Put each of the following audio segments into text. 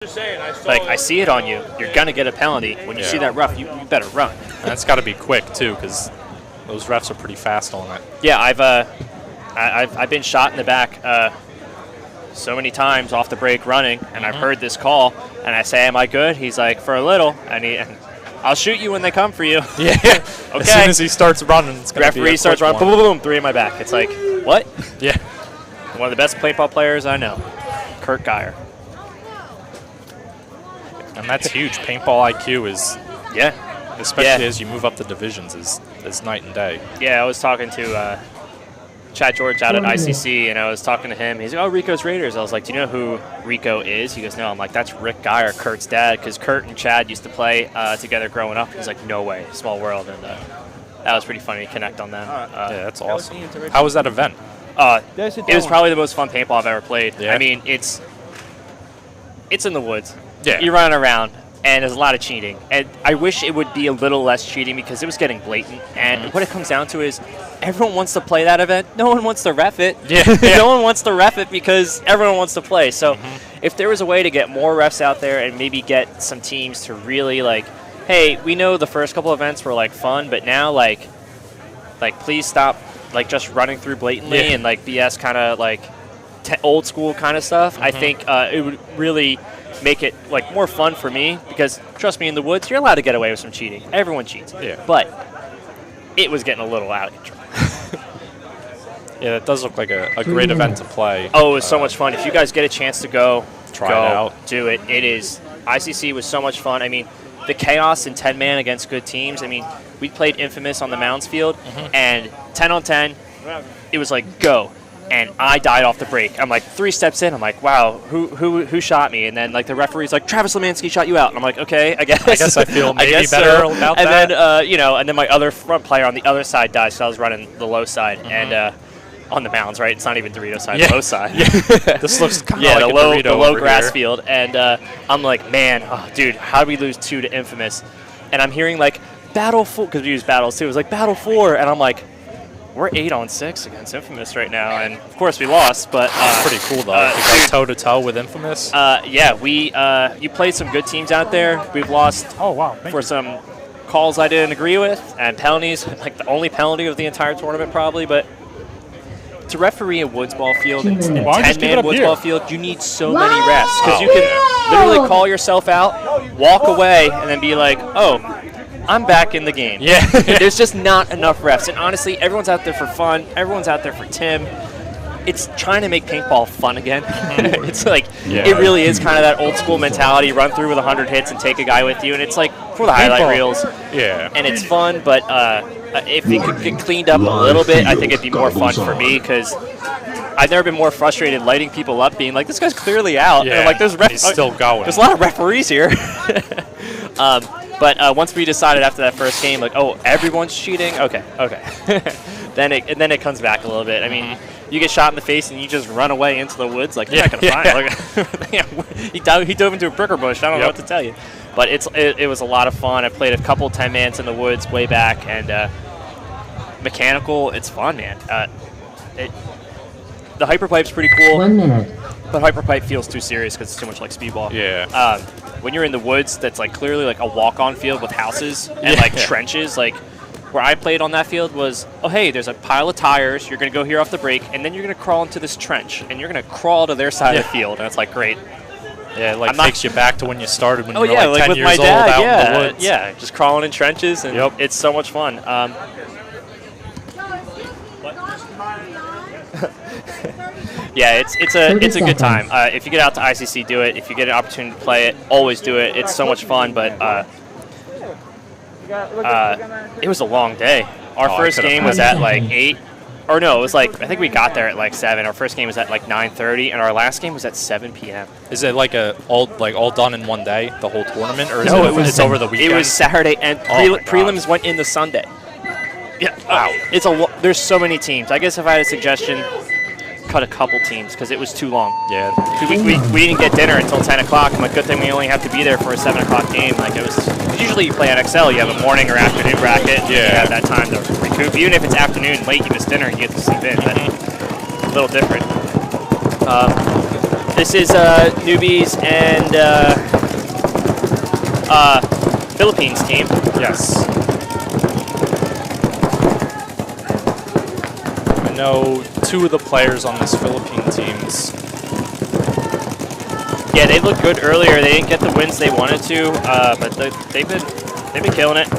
Like, I see it on you. You're going to get a penalty. When you see that ref, you better run. And it's got to be quick, too, because those refs are pretty fast on it. Yeah, I've been shot in the back so many times off the break running, and I've heard this call, and I say, am I good? He's like, for a little. And I'll shoot you when they come for you. Yeah. Okay. As soon as he starts running, it's going to be referee starts running, boom, boom, boom, 3 in my back. It's like, what? Yeah. One of the best paintball players I know, Kurt Geyer. And that's huge. Paintball IQ is, especially as you move up the divisions, is night and day. Yeah, I was talking to Chad George out at ICC, and I was talking to him. He's like, oh, Rico's Raiders. I was like, do you know who Rico is? He goes, no. I'm like, that's Rick Geyer, Kurt's dad, because Kurt and Chad used to play together growing up. He's like, no way, small world. And that was pretty funny to connect on that. Yeah, that's awesome. How was that event? It was probably the most fun paintball I've ever played. Yeah. I mean, it's in the woods. Yeah. You're running around, and there's a lot of cheating. And I wish it would be a little less cheating because it was getting blatant. And what it comes down to is everyone wants to play that event. No one wants to ref it. Yeah. No one wants to ref it because everyone wants to play. So if there was a way to get more refs out there and maybe get some teams to really, like, hey, we know the first couple events were, like, fun, but now, like please stop, like, just running through blatantly and, like, BS kind of, like, old school kind of stuff. I think it would really make it, like, more fun for me because, trust me, in the woods, you're allowed to get away with some cheating. Everyone cheats. Yeah. But it was getting a little out of control. Yeah, it does look like a great event to play. Oh, it was so much fun. If you guys get a chance to go, try it out. Do it. It is. ICC was so much fun. I mean, the chaos in 10-man against good teams. I mean, we played Infamous on the Mounds field, and 10 on 10, it was like, go. And I died off the break. I'm like 3 steps in. I'm like, wow, who shot me? And then like the referee's like, Travis Lemansky shot you out. And I'm like, okay, I guess I feel maybe better about and that. Then and then my other front player on the other side died, so I was running the low side and on the mounds, right? It's not even Dorito side, the low side. This looks kind of like the a low, Dorito the low over grass here. field. And I'm like, man, dude, how did we lose 2 to Infamous? And I'm hearing like Battle 4 because we use battles too. It was like Battle 4, and I'm like, we're 8 on 6 against Infamous right now, and of course we lost. But pretty cool though. To go toe to toe with Infamous. You played some good teams out there. We've lost for some calls I didn't agree with and penalties, like the only penalty of the entire tournament probably. But to referee a woods ball field and 10-man woods ball field, you need so many refs because you can literally call yourself out, walk away, and then be like, oh, I'm back in the game. Yeah. There's just not enough refs. And honestly, everyone's out there for fun. Everyone's out there for Tim. It's trying to make paintball fun again. It's like, it really is kind of that old school mentality, run through with 100 hits and take a guy with you. And it's like for the highlight reels. Yeah. And it's fun, but if it could get cleaned up a little bit, I think it'd be more fun for me because I've never been more frustrated lighting people up, being like, this guy's clearly out. Yeah, and I'm like, he's still going. There's a lot of referees here. But once we decided after that first game, like, oh, everyone's cheating? Okay. then it comes back a little bit. I mean, you get shot in the face and you just run away into the woods. Like, you're not going to find it. He dove into a bricker bush. I don't know what to tell you. But it was a lot of fun. I played a couple 10-mans in the woods way back. And mechanical, it's fun, man. The hyperpipe's pretty cool. 1 minute. But hyperpipe feels too serious because it's too much like speedball. Yeah. When you're in the woods, that's like clearly like a walk-on field with houses and like trenches. Like where I played on that field was, oh hey, there's a pile of tires. You're gonna go here off the break, and then you're gonna crawl into this trench, and you're gonna crawl to their side of the field, and it's like great. Yeah, it like takes you back to when you started when you were like 10 with years my dad, old out in the woods. Yeah, just crawling in trenches, and it's so much fun. Yeah, it's a good time. If you get out to ICC, do it. If you get an opportunity to play it, always do it. It's so much fun, but it was a long day. Our first game was at like 8. Or no, it was like, I think we got there at like 7. Our first game was at like 9:30, and our last game was at 7 p.m. Is it like all done in one day, the whole tournament, or is it's over the weekend? It was Saturday, and prelims went in the Sunday. Yeah, wow. There's so many teams. I guess if I had a suggestion, cut a couple teams because it was too long. Yeah. We didn't get dinner until 10 o'clock. I'm like, good thing we only have to be there for a 7 o'clock game. Like it was. Usually you play on XL, you have a morning or afternoon bracket. Yeah. You have that time to recoup. Even if it's afternoon, late, you miss dinner, and you get to sleep in. But a little different. This is Newbies and Philippines team. Yes. I know 2 of the players on this Philippine teams. Yeah, they looked good earlier. They didn't get the wins they wanted to, but they've been killing it.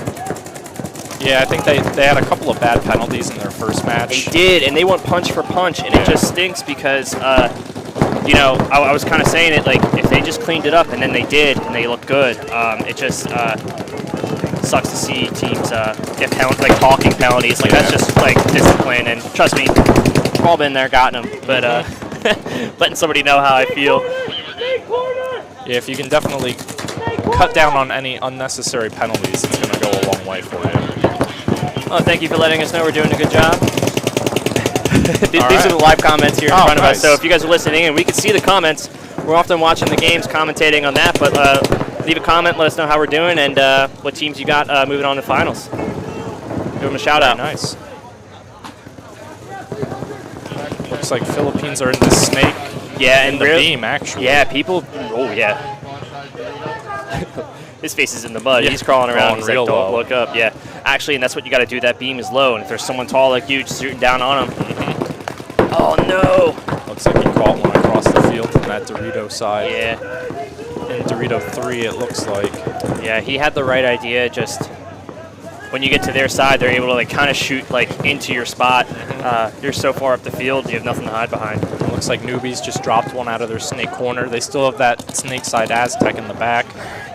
Yeah, I think they had a couple of bad penalties in their first match. They did, and they went punch for punch, and it just stinks because, you know, I was kind of saying it, like, if they just cleaned it up, and then they did, and they looked good, it just sucks to see teams get like talking penalties. Like, that's just, like, discipline, and trust me, we've all been there, gotten them, but letting somebody know how I feel. Yeah, if you can definitely cut down on any unnecessary penalties, it's going to go a long way for you. Oh, thank you for letting us know we're doing a good job. These are the live comments here in front of us, so if you guys are listening and we can see the comments, we're often watching the games, commentating on that, but leave a comment, let us know how we're doing and what teams you got moving on to finals. Give them a shout out. Nice. Looks like Philippines are in the snake. Yeah, and the beam, actually. Yeah, people. Oh, yeah. His face is in the mud. Yeah. He's crawling around. He's like, don't look up. Yeah. Actually, and that's what you got to do. That beam is low, and if there's someone tall like you, just shooting down on him. Oh, no. Looks like he caught one across the field from that Dorito side. Yeah. In Dorito 3, it looks like. Yeah, he had the right idea. Just when you get to their side, they're able to like kind of shoot like into your spot. You're so far up the field, you have nothing to hide behind. It looks like Newbies just dropped one out of their snake corner. They still have that snake side Aztec in the back.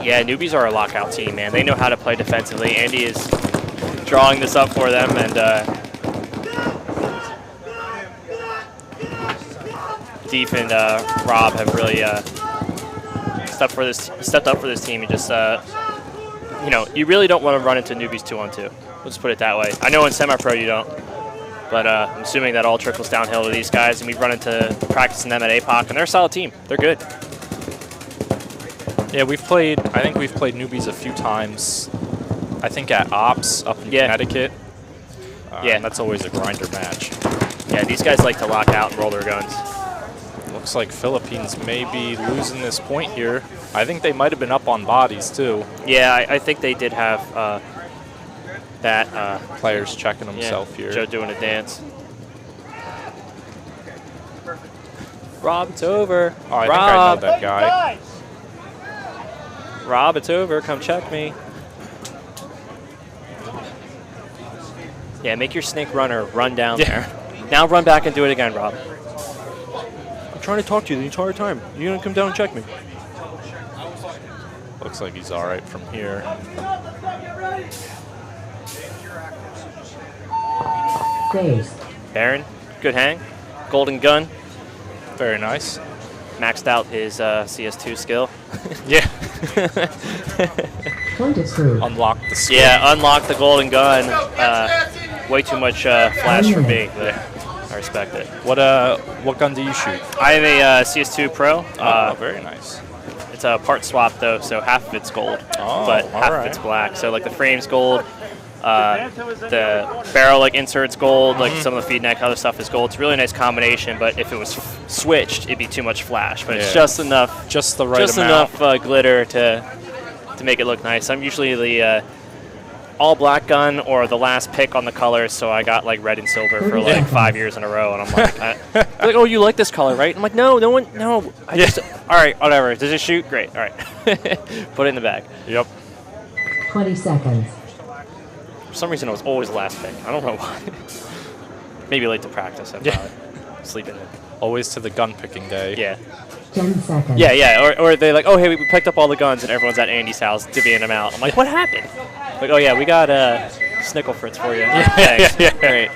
Yeah, Newbies are a lockout team, man. They know how to play defensively. Andy is drawing this up for them, and Deef and Rob have really stepped up for this team and just you know, you really don't want to run into Newbies 2-on-2. Let's put it that way. I know in semi-pro you don't, but I'm assuming that all trickles downhill to these guys, and we've run into practicing them at APOC, and they're a solid team. They're good. Yeah, I think we've played Newbies a few times. I think at Ops up in Connecticut. Yeah. That's always a grinder match. Yeah, these guys like to lock out and roll their guns. Looks like Philippines may be losing this point here. I think they might have been up on bodies, too. Yeah, I think they did have that. Players checking himself here. Joe doing a dance. Rob, it's over. Oh, I think I know that guy. Rob, it's over. Come check me. Yeah, make your snake runner run down there. Now run back and do it again, Rob. I'm trying to talk to you the entire time. You're going to come down and check me. Looks like he's all right from here. Baron, good hang. Golden gun. Very nice. Maxed out his CS2 skill. Yeah. Unlock the skill. Yeah, unlock the golden gun. Way too much flash for me, but I respect it. What gun do you shoot? I have a CS2 Pro. Very nice. It's a part swap though, so half of it's gold, but half of it's black. So like the frame's gold, the barrel like inserts gold, like some of the feed neck, other stuff is gold. It's a really nice combination, but if it was switched, it'd be too much flash. But it's just enough, just the right amount, enough glitter to make it look nice. I'm usually the all black gun or the last pick on the colors, so I got like red and silver for like 5 years in a row, and I'm like, they're like, oh, you like this color, right? I'm like, no, I just, all right, whatever. Does it shoot? Great, all right. Put it in the bag. Yep. 20 seconds. For some reason, it was always the last pick. I don't know why. Maybe late to practice. Sleeping in. Always to the gun picking day. Yeah. 10 seconds. Yeah. Or they're like, oh, hey, we picked up all the guns, and everyone's at Andy's house divvying them out. I'm like, what happened? Like, oh yeah, we got Snickle Fritz for you. Yeah. Great.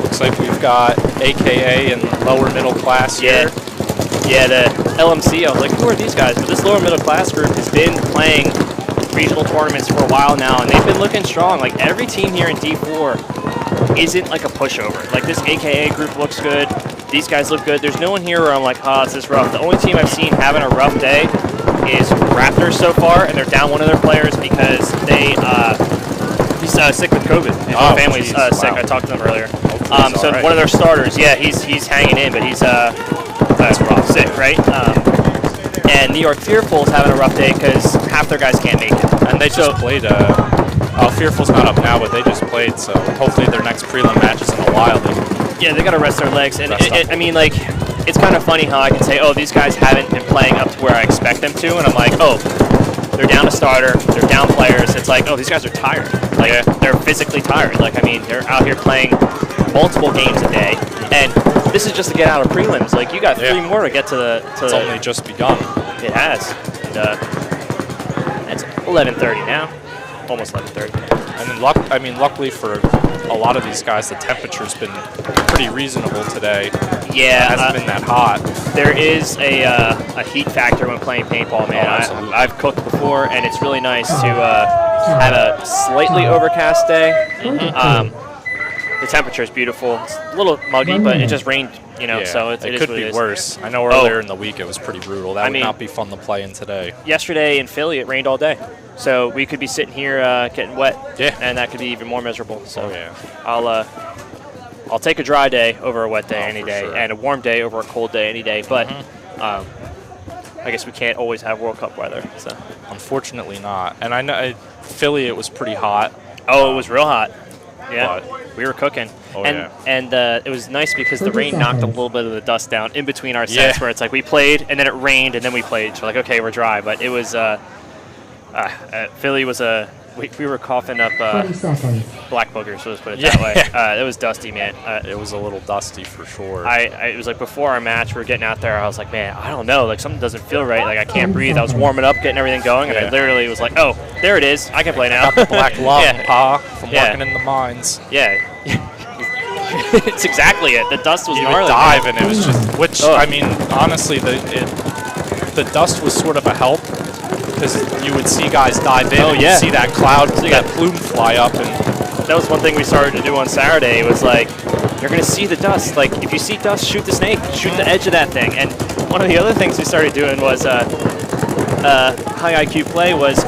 Looks like we've got AKA and lower middle class here. Yeah, the LMC. I was like, who are these guys? But this lower middle class group has been playing regional tournaments for a while now, and they've been looking strong. Like every team here in D4 isn't like a pushover. Like this AKA group looks good. These guys look good. There's no one here where I'm like, oh, it's this rough. The only team I've seen having a rough day is Raptors so far, and they're down one of their players because he's sick with COVID. His whole family's sick. I talked to them earlier. So one of their starters, he's hanging in, but he's That's rough. sick, right? And New York Fearful's having a rough day because half their guys can't make it. And they just played. Fearful's not up now, but they just played. So hopefully their next prelim match is in a while. Yeah, they got to rest their legs. And I mean, like, it's kind of funny how I can say, oh, these guys haven't been playing up to where I expect them to, and I'm like, oh, they're down a starter, they're down players. It's like, oh, these guys are tired. Like, they're physically tired. Like, I mean, they're out here playing multiple games a day, and this is just to get out of prelims. Like, you got 3 more to get to the. It's only just begun. It has. And, it's 11:30 now, almost 11:30. And luckily for a lot of these guys, the temperature's been pretty reasonable today. Yeah, it hasn't been that hot. There is a heat factor when playing paintball, man. I've cooked before, and it's really nice to have a slightly overcast day. The temperature is beautiful. It's a little muggy, but it just rained, you know, so it could be worse. I know earlier in the week it was pretty brutal. That would not be fun to play in today. Yesterday in Philly, it rained all day. So we could be sitting here getting wet, and that could be even more miserable. So I'll take a dry day over a wet day any day, and a warm day over a cold day any day. But I guess we can't always have World Cup weather. So unfortunately not. And I know Philly, it was pretty hot. Oh, it was real hot. Yeah, we were cooking. And it was nice because the rain knocked a little bit of the dust down in between our sets where it's like we played, and then it rained, and then we played. So we're like, okay, we're dry. But it was Philly was we were coughing up black boogers, so let's put it that way. It was dusty, man. It was a little dusty for sure. It was like before our match, we were getting out there. I was like, man, I don't know. Like, something doesn't feel right. Like, I can't breathe. I was warming up, getting everything going, and I literally was like, oh, there it is. I can play now. Got the black lung, Pa, from working in the mines. Yeah. It's exactly it. The dust was you gnarly. Would dive, and it was just, which, I mean, honestly, the dust was sort of a help. Because you would see guys dive in, and you'd see that cloud, that plume fly up. And that was one thing we started to do on Saturday. Was like, you're going to see the dust. Like, if you see dust, shoot the snake. Shoot the edge of that thing. And one of the other things we started doing was high IQ play was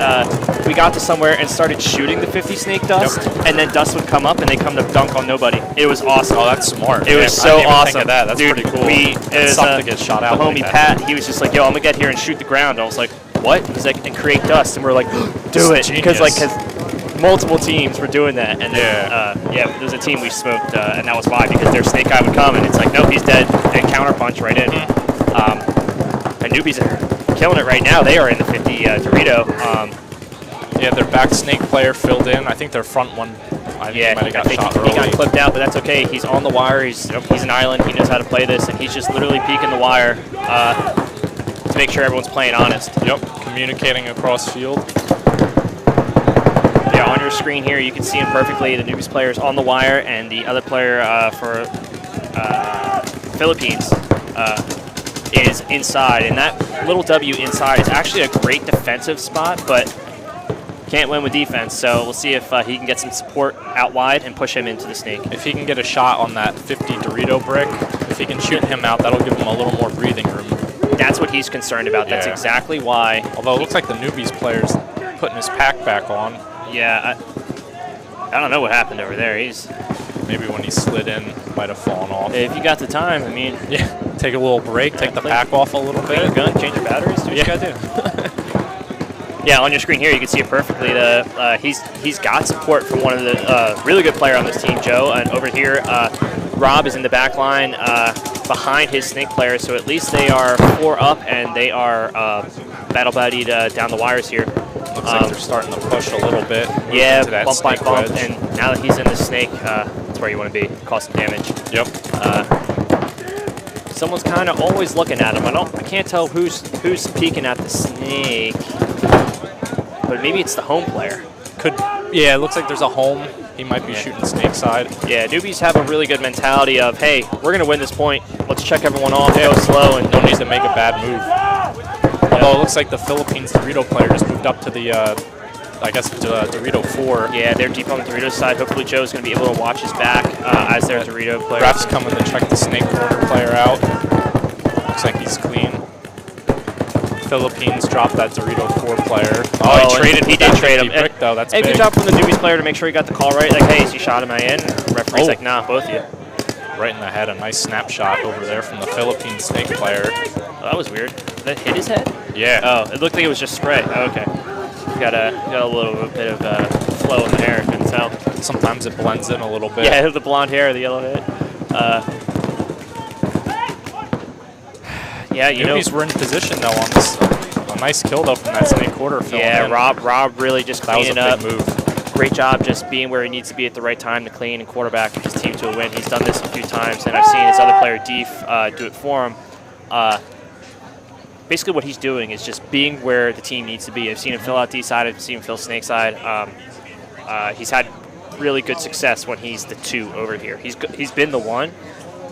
we got to somewhere and started shooting the 50 snake dust, and then dust would come up, and they come to dunk on nobody. It was awesome. Oh, that's smart. It was so awesome. Think of that. That's pretty cool. Something to get shot out. The homie Pat, he was just like, yo, I'm going to get here and shoot the ground. I was like, what? He's like, and create dust, and we're like, do it, because multiple teams were doing that, and there was a team we smoked, and that was why, because their snake guy would come, and it's like, nope, he's dead, and counterpunch right in. And newbies are killing it right now. They are in the 50 Dorito. Their back snake player filled in. I think their front one. I think he might have got shot early. He got clipped out, but that's okay. He's on the wire. He's an island. He knows how to play this, and he's just literally peeking the wire. To make sure everyone's playing honest. Yep, communicating across field. Yeah, on your screen here, you can see him perfectly. The newbies player's on the wire, and the other player for Philippines is inside. And that little W inside is actually a great defensive spot, but can't win with defense. So we'll see if he can get some support out wide and push him into the snake. If he can get a shot on that 50 Dorito brick, if he can shoot him out, that'll give him a little more breathing room. That's what he's concerned about. That's exactly why. Although it looks like the newbies player's putting his pack back on. Yeah, I don't know what happened over there. Maybe when he slid in, might have fallen off. If you got the time, I mean. Yeah, take a little break, take the pack off a little bit. Your gun, change your batteries, do what you gotta do. Yeah, on your screen here, you can see it perfectly. He's got support from one of the really good player on this team, Joe. And over here, Rob is in the back line behind his snake player, so at least they are 4 up, and they are battle-buddied down the wires here. Looks like they're starting to push a little bit. Yeah, bump by bump, and now that he's in the snake, that's where you want to be, cause some damage. Yep. Someone's kind of always looking at him. I can't tell who's peeking at the snake, but maybe it's the home player. Yeah, it looks like there's a home. He might be shooting snake side. Yeah, newbies have a really good mentality of, hey, we're going to win this point. Let's check everyone off, go slow, and don't need to make a bad move. Although it looks like the Philippines Dorito player just moved up to the, I guess, Dorito 4. Yeah, they're deep on the Dorito side. Hopefully Joe's going to be able to watch his back as their Dorito player. Ref's coming to check the snake corner player out. Looks like he's clean. Philippines dropped that Dorito 4 player. He did trade him. Brick, though. That's big. Good job from the newbies player to make sure he got the call right. Like, hey, is he shot him in? And the referee's like, nah, both of you. Right in the head. A nice snapshot over there from the Philippine snake player. Oh, that was weird. Did that hit his head? Yeah. Oh, it looked like it was just spray. Oh, okay. Got a little bit of flow in the hair. Couldn't tell. Sometimes it blends in a little bit. Yeah, the blonde hair, the yellow head. Yeah, you Newbies were in position though on this. A nice kill though from that snake quarter. Yeah, Rob really just cleaning up. That was a big move. Great job just being where he needs to be at the right time to clean and quarterback his team to a win. He's done this a few times, and I've seen his other player, Deef, do it for him. Basically what he's doing is just being where the team needs to be. I've seen him fill out D side, I've seen him fill snake side. He's had really good success when he's the 2 over here. He's been the 1,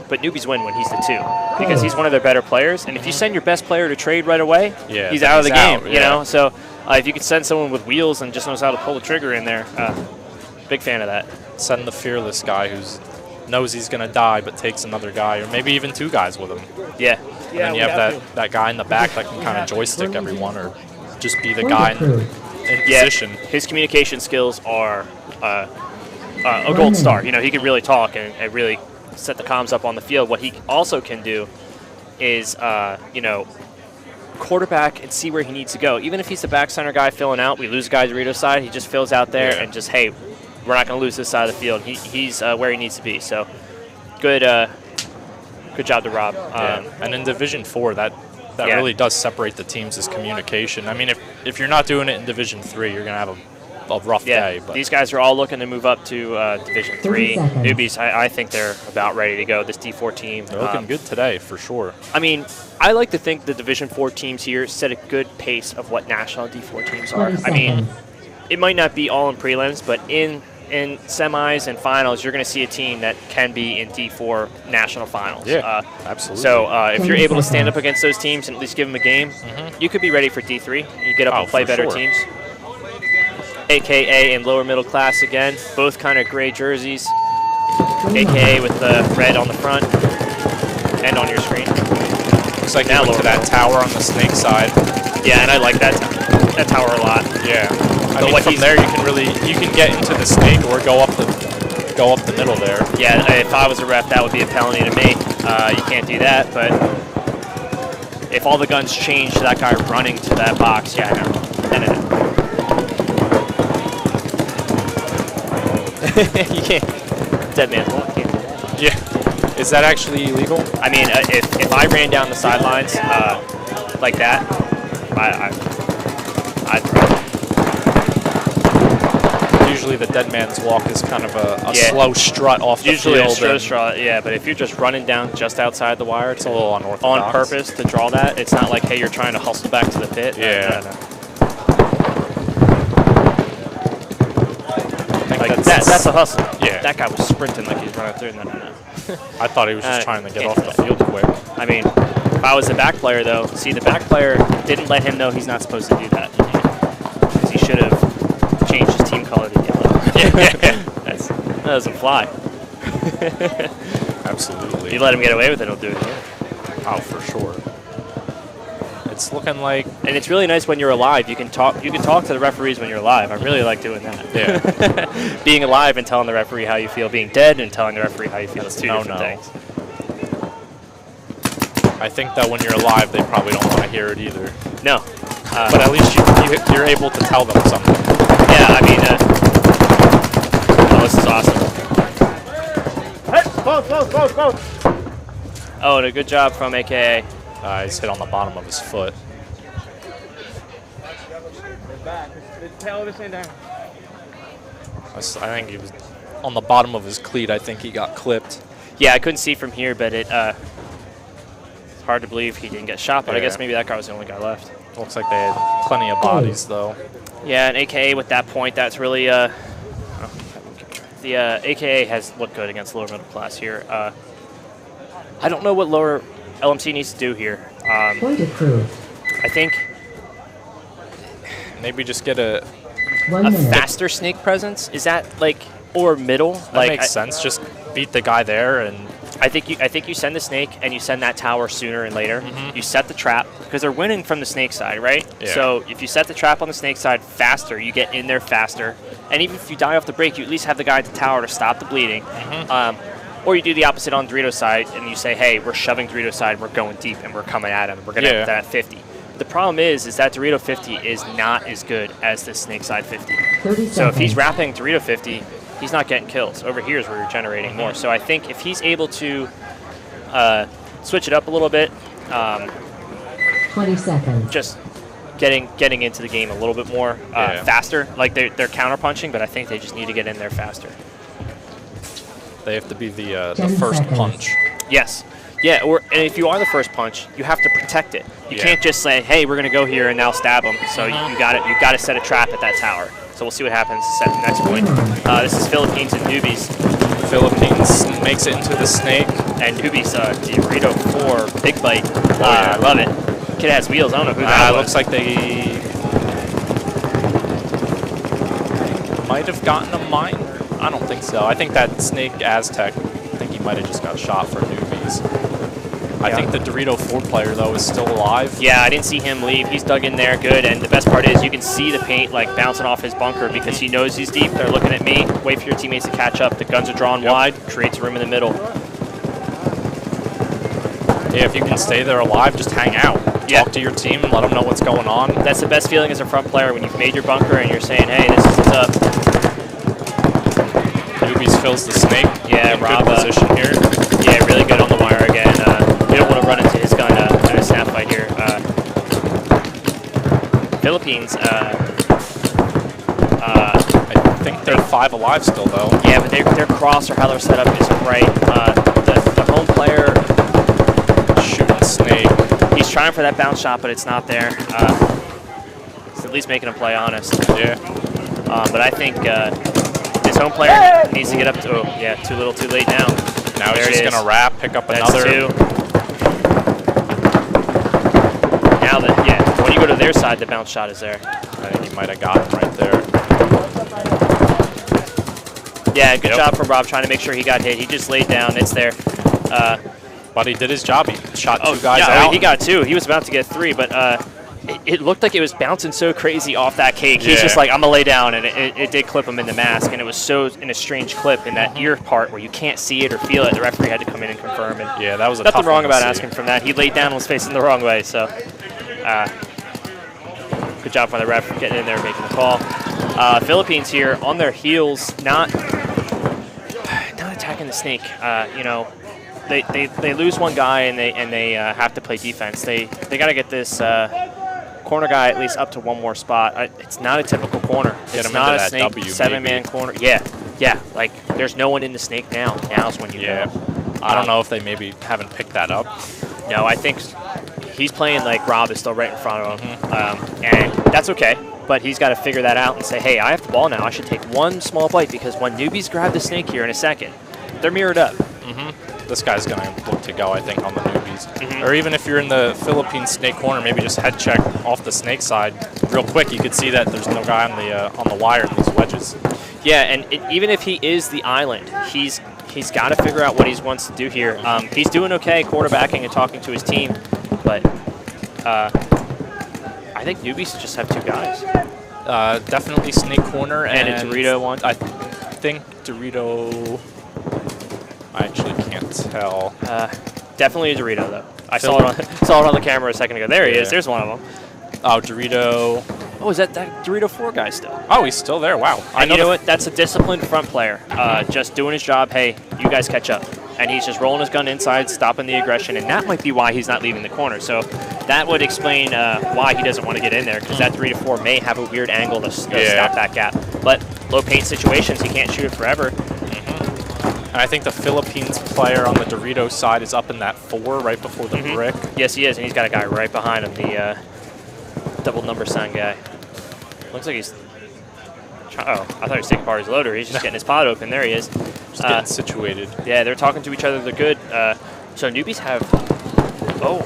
but newbies win when he's the 2 because he's one of their better players. And if you send your best player to trade right away, he's out of the game. You know, so if you could send someone with wheels and just knows how to pull the trigger in there, big fan of that. Send the fearless guy who knows he's going to die but takes another guy, or maybe even 2 guys with him. Yeah. And then you have that guy in the back that can kind of joystick everyone or just be the guy in position. His communication skills are a gold star. You know, he can really talk and really set the comms up on the field. What he also can do is, you know, quarterback and see where he needs to go. Even if he's the back center guy filling out, we lose a guy Dorito's side, he just fills out there and just, hey, we're not going to lose this side of the field. He's where he needs to be. So good job to Rob. And in Division 4, that really does separate the teams is communication. I mean, if you're not doing it in Division 3, you're going to have a rough day. But these guys are all looking to move up to Division 3. Newbies, I think they're about ready to go. This D4 team. They're looking good today, for sure. I mean, I like to think the Division 4 teams here set a good pace of what national D4 teams are. I mean, it might not be all in prelims, but in semis and finals, you're going to see a team that can be in D4 national finals. Yeah, absolutely. So if you're able to stand up against those teams and at least give them a game, you could be ready for D3. You get up and play better teams. AKA and lower middle class again, both kind of gray jerseys. AKA with the red on the front and on your screen. Looks like now to that tower on the snake side. Yeah, and I like that tower a lot. Yeah. I mean, from there you can get into the snake or go up the middle there. Yeah, if I was a ref, that would be a penalty to me. You can't do that, but if all the guns change to that guy running to that box, yeah, no. You can't. Dead man's walk. Can't do that. Yeah. Is that actually illegal? I mean, if I ran down the sidelines like that, Usually the dead man's walk is kind of a slow strut off the field. Usually a strut, yeah, but if you're just running down just outside the wire, it's a little unorthodox. On purpose to draw that. It's not like, hey, you're trying to hustle back to the pit. Yeah. No. Like that's a hustle. Yeah. That guy was sprinting like he was running through. No. I thought he was just trying to get off the field quick. I mean, if I was the back player, though, see, the back player didn't let him know he's not supposed to do that. Because he should have changed his team color to yellow. That doesn't fly. Absolutely. If you let him get away with it, he'll do it again. Oh, for sure. It's looking like, and it's really nice when you're alive. You can talk to the referees when you're alive. I really like doing that. Yeah. Being alive and telling the referee how you feel. Being dead and telling the referee how you feel. It's two different things. I think that when you're alive, they probably don't want to hear it either. No. But at least you're able to tell them something. Yeah, I mean, this is awesome. Hey, close. Oh, and a good job from AKA. He's hit on the bottom of his foot. I think he was on the bottom of his cleat. I think he got clipped. Yeah, I couldn't see from here, but it's hard to believe he didn't get shot, but I guess maybe that guy was the only guy left. Looks like they had plenty of bodies, though. Yeah, and AKA with that point, that's really the AKA has looked good against lower middle class here. I don't know what lower LMC needs to do here. I think maybe just get a faster snake presence. Is that like, or middle? That makes sense. Just beat the guy there, and I think you send the snake and you send that tower sooner and later. You set the trap because they're winning from the snake side, right? Yeah. So if you set the trap on the snake side faster, you get in there faster, and even if you die off the break, you at least have the guy at the tower to stop the bleeding. Or you do the opposite on Doritos side, and you say, hey, we're shoving Doritos side, we're going deep, and we're coming at him. We're going to hit that 50. The problem is that Dorito 50 is not as good as the Snake side 50. 30 So if he's seconds. wrapping Dorito 50, he's not getting kills. Over here is where you're generating more. So I think if he's able to switch it up a little bit, 20 seconds. just getting into the game a little bit more faster. Like they're counter-punching, but I think they just need to get in there faster. They have to be the 10 first seconds. punch. Yes. Yeah, and if you are the first punch, you have to protect it. You can't just say, hey, we're going to go here and now stab them. So you got to set a trap at that tower. So we'll see what happens at the next point. This is Philippines and Newbies. Philippines makes it into the Snake. And Newbies, Dorito 4, Big Bite. I love it. Kid has wheels. I don't know who that was. Looks like they might have gotten a mine. I don't think so. I think that Snake Aztec, I think he might have just got shot for Newbies. I think the Dorito 4 player, though, is still alive. Yeah, I didn't see him leave. He's dug in there good, and the best part is you can see the paint like bouncing off his bunker because he knows he's deep. They're looking at me. Wait for your teammates to catch up. The guns are drawn wide, creates room in the middle. Yeah, if you can stay there alive, just hang out. Talk to your team and let them know what's going on. That's the best feeling as a front player when you've made your bunker and you're saying, hey, this is what's up. Newbies fills the Snake. Yeah, in Rob, good position here. Yeah, really good on the wire again. You don't want to run into his gun in a snap fight here. Philippines. I think they're 5 alive still, though. Yeah, but their cross or how they're set up isn't right. The home player Shooting Snake. He's trying for that bounce shot, but it's not there. It's at least making him play honest. Yeah. But I think this home player needs to get up to. Oh, yeah, too little, too late now. Now There he's it just going is. to wrap, pick up That's another. 2. Now that, yeah, when you go to their side, the bounce shot is there. I think he might have got him right there. Yeah, good job from Rob trying to make sure he got hit. He just laid down. It's there. But he did his job. He shot 2 guys yeah, out. he got 2. He was about to get 3, but it looked like it was bouncing so crazy off that cake. He's just like, I'm going to lay down, and it did clip him in the mask, and it was so in a strange clip in that ear part where you can't see it or feel it. The referee had to come in and confirm. And Yeah, that was a nothing tough wrong one to about see. asking from that. He laid down and was facing the wrong way, so good job by the ref getting in there and making the call. Philippines here on their heels, not attacking the Snake. You know, they lose one guy and they have to play defense. They got to get this corner guy at least up to one more spot. It's not a typical corner. Get It's him not into a that Snake W, 7-man corner. Yeah. Like there's no one in the Snake now. Now's when you know. I don't know if they maybe haven't picked that up. No, I think he's playing like Rob is still right in front of him, and that's okay. But he's got to figure that out and say, hey, I have the ball now. I should take one small bite because when Newbies grab the Snake here in a second, they're mirrored up. This guy's going to look to go, I think, on the Newbies. Or even if you're in the Philippine Snake corner, maybe just head check off the Snake side real quick. You could see that there's no guy on the wire in these wedges. Yeah, and even if he is the island, he's got to figure out what he wants to do here. He's doing okay quarterbacking and talking to his team, but I think Newbies just have 2 guys. Definitely Snake corner And a Dorito one. I think Dorito. I actually can't tell. Definitely a Dorito, though. I saw it on the camera a second ago. There he is. There's one of them. Oh, Dorito. Oh, is that Dorito 4 guy still? Oh, he's still there. Wow. And you know what? That's a disciplined front player. Just doing his job. Hey, you guys catch up. And he's just rolling his gun inside, stopping the aggression, and that might be why he's not leaving the corner. So that would explain why he doesn't want to get in there, because that 3-4 may have a weird angle to stop that gap. But low paint situations, he can't shoot it forever. And I think the Philippines player on the Dorito side is up in that 4 right before the brick. Yes, he is, and he's got a guy right behind him, the double number sign guy. Looks like he's... Oh, I thought he was taking part of his loader. He's just getting his pod open. There he is. Just getting situated. Yeah, they're talking to each other. They're good. So Newbies have... Oh.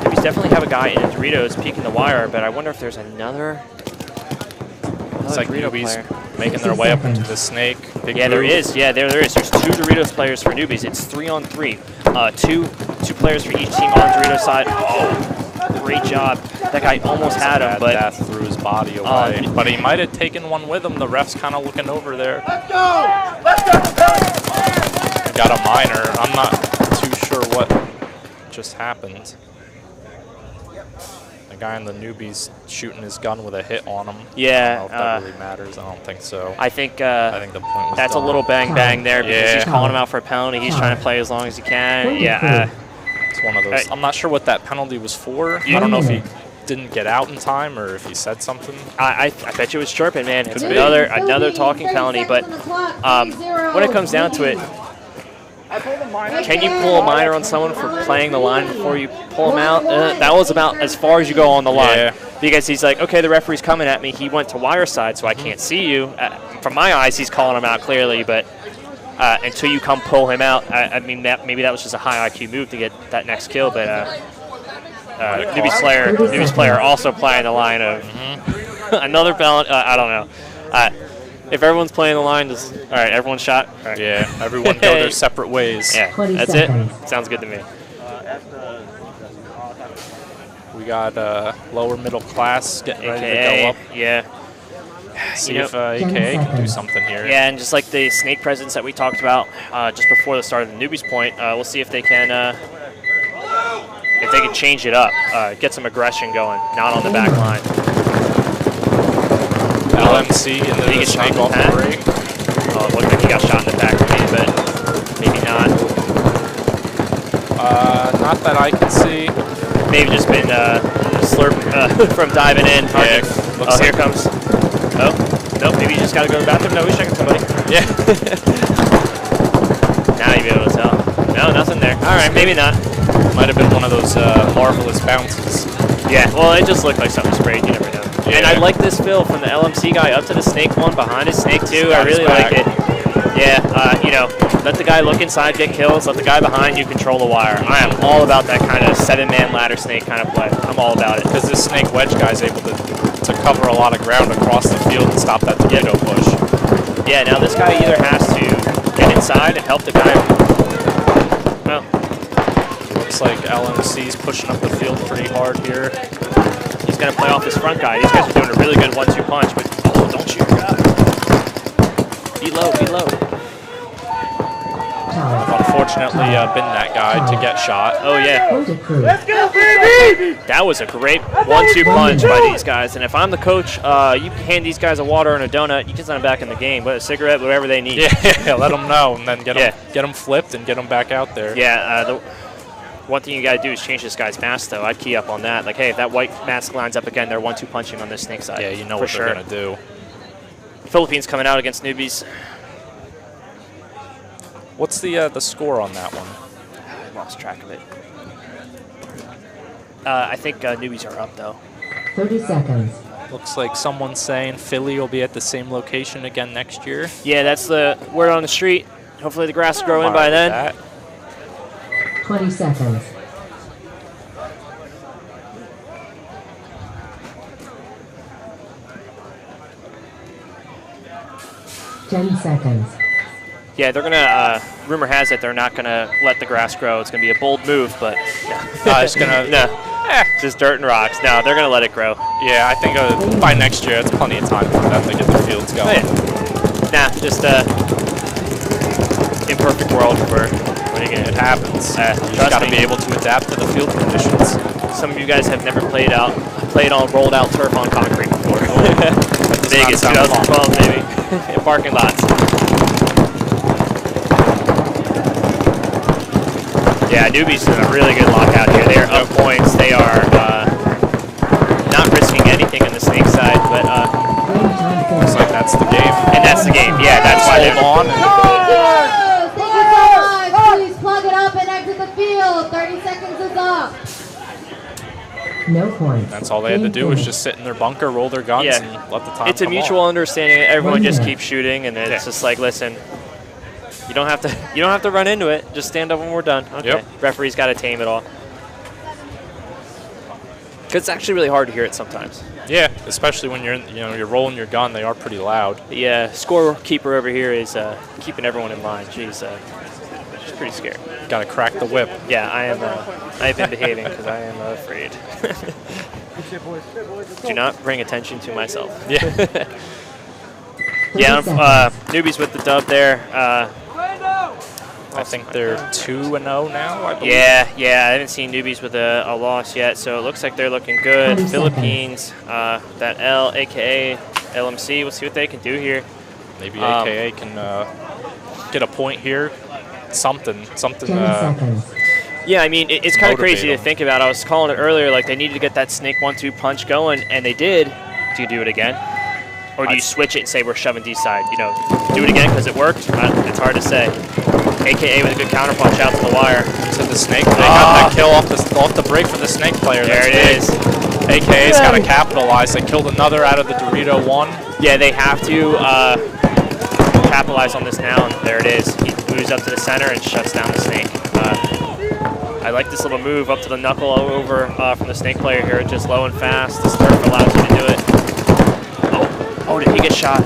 Newbies definitely have a guy in Doritos peeking the wire, but I wonder if there's another It's like Dorito Newbies player making their way up into the Snake. Big Yeah, there move. is. Yeah, there is. There's 2 Doritos players for Newbies. It's 3-on-3. Two players for each team on Doritos side. Oh, great job. That guy almost had him, but that threw his body away. But he might have taken one with him. The ref's kind of looking over there. Let's go! Let's go! got a minor. I'm not too sure what just happened. The guy in the newbie's shooting his gun with a hit on him. Yeah. I don't know if that really matters. I don't think so. I think the point was that's done. a little bang there because he's calling him out for a penalty. He's trying to play as long as he can. Yeah. It's one of those. I'm not sure what that penalty was for. I don't know if he didn't get out in time or if he said something. I bet you it was chirping, man. It's another talking penalty. But when it comes down to it, can you pull a minor on someone for playing the line before you pull him out? That was about as far as you go on the line. Yeah. Because he's like, okay, the referee's coming at me. He went to wire side, so I can't see you. From my eyes, he's calling him out clearly, but until you come pull him out, I mean, maybe that was just a high IQ move to get that next kill, but newbie's player also playing the line of another penalty. I don't know. If everyone's playing the line, all right, everyone's shot? All right. Yeah, everyone go their separate ways. Yeah, that's it. Sounds good to me. We got lower middle class getting ready to go up. Yeah. See if AKA can do something here. Yeah, and just like the snake presence that we talked about just before the start of the newbies point, we'll see if they can change it up, get some aggression going, not on the back line. LMC and then the snake off the break. Oh, it looked like he got shot in the back for me, but maybe not. Not that I can see. Maybe just been slurped from diving in. Yeah, oh, here comes. Oh, nope, maybe you just got to go to the bathroom. No, he's checking somebody. Yeah. Now you'll be able to tell. No, nothing there. All right, maybe not. Might have been one of those marvelous bounces. Yeah, well, it just looked like something sprayed. You never know. Yeah. And I like this fill from the LMC guy up to the snake one behind his snake two. I really like it. Yeah, let the guy look inside, get kills. Let the guy behind you control the wire. I am all about that kind of 7-man ladder snake kind of play. I'm all about it. Because this snake wedge guy is able to cover a lot of ground across the field and stop that torpedo push. Yeah, now this guy either has to get inside and help the guy. Well, looks like LMC's pushing up the field pretty hard here. He's going to play off his front guy. These guys are doing a really good 1-2 punch, but oh, don't shoot your guy. Be low, be low. Unfortunately, been that guy to get shot. Oh, yeah. Let's go, baby! That was a great 1-2 punch by these guys. And if I'm the coach, you hand these guys a water and a donut, you can send them back in the game, but a cigarette, whatever they need. Yeah, let them know, and then get them flipped and get them back out there. Yeah, the one thing you got to do is change this guy's mask, though. I'd key up on that. Like, hey, if that white mask lines up again, they're 1-2 punching on this snake side. Yeah, you know what they're going to do. Philippines coming out against newbies. What's the score on that one? I lost track of it. I think newbies are up, though. 30 seconds. Looks like someone's saying Philly will be at the same location again next year. Yeah, that's the word on the street. Hopefully the grass is growing by then. 20 seconds. Ten seconds. Yeah, they're gonna. Rumor has it they're not gonna let the grass grow. It's gonna be a bold move, but it's gonna just dirt and rocks. No, they're gonna let it grow. Yeah, I think by next year, it's plenty of time for them to get the fields going. Oh, yeah. Nah, just imperfect world where it happens. You just gotta be able to adapt to the field conditions. Some of you guys have never played on rolled out turf on concrete before. Vegas 2012, maybe. In parking lots. Yeah, newbies doing a really good lockout here. They are up points. They are not risking anything on the snake side, but looks like that's the game. And that's the game. Yeah, that's why they're on. Please plug it up and exit the field. 30 seconds is up. No points. That's all they had to do was just sit in their bunker, roll their guns, and let the time It's a mutual understanding. Everyone just keeps shooting, and it's just like, listen, you don't have to run into it. Just stand up when we're done. Okay. Yep. Referee's got to tame it all. Because it's actually really hard to hear it sometimes. Yeah, especially when you're rolling your gun. They are pretty loud. The scorekeeper over here is keeping everyone in line. She's pretty scared. Got to crack the whip. Yeah, I am. I've been behaving because I am afraid. Do not bring attention to myself. Yeah. Yeah, newbies with the dub there. I think they're 2-0 now, I believe. Yeah, I haven't seen newbies with a loss yet, so it looks like they're looking good. 20 Philippines, that L, a.k.a. LMC, we'll see what they can do here. Maybe AKA can get a point here. Something. 10 seconds. Yeah, I mean, it's kind of crazy to them. think about. I was calling it earlier, like they needed to get that snake 1-2 punch going, and they did. Do you do it again? Or do you switch it and say we're shoving D-side? You know, do it again because it worked? It's hard to say. AKA with a good counter punch out to the wire. To the snake. They got that kill off the break for the snake player. There it is. AKA's got to capitalize. They killed another out of the Dorito 1. Yeah, they have to capitalize on this now, and there it is. He moves up to the center and shuts down the snake. I like this little move up to the knuckle over from the snake player here, just low and fast. This turf allows you to do it. Oh, did he get shot?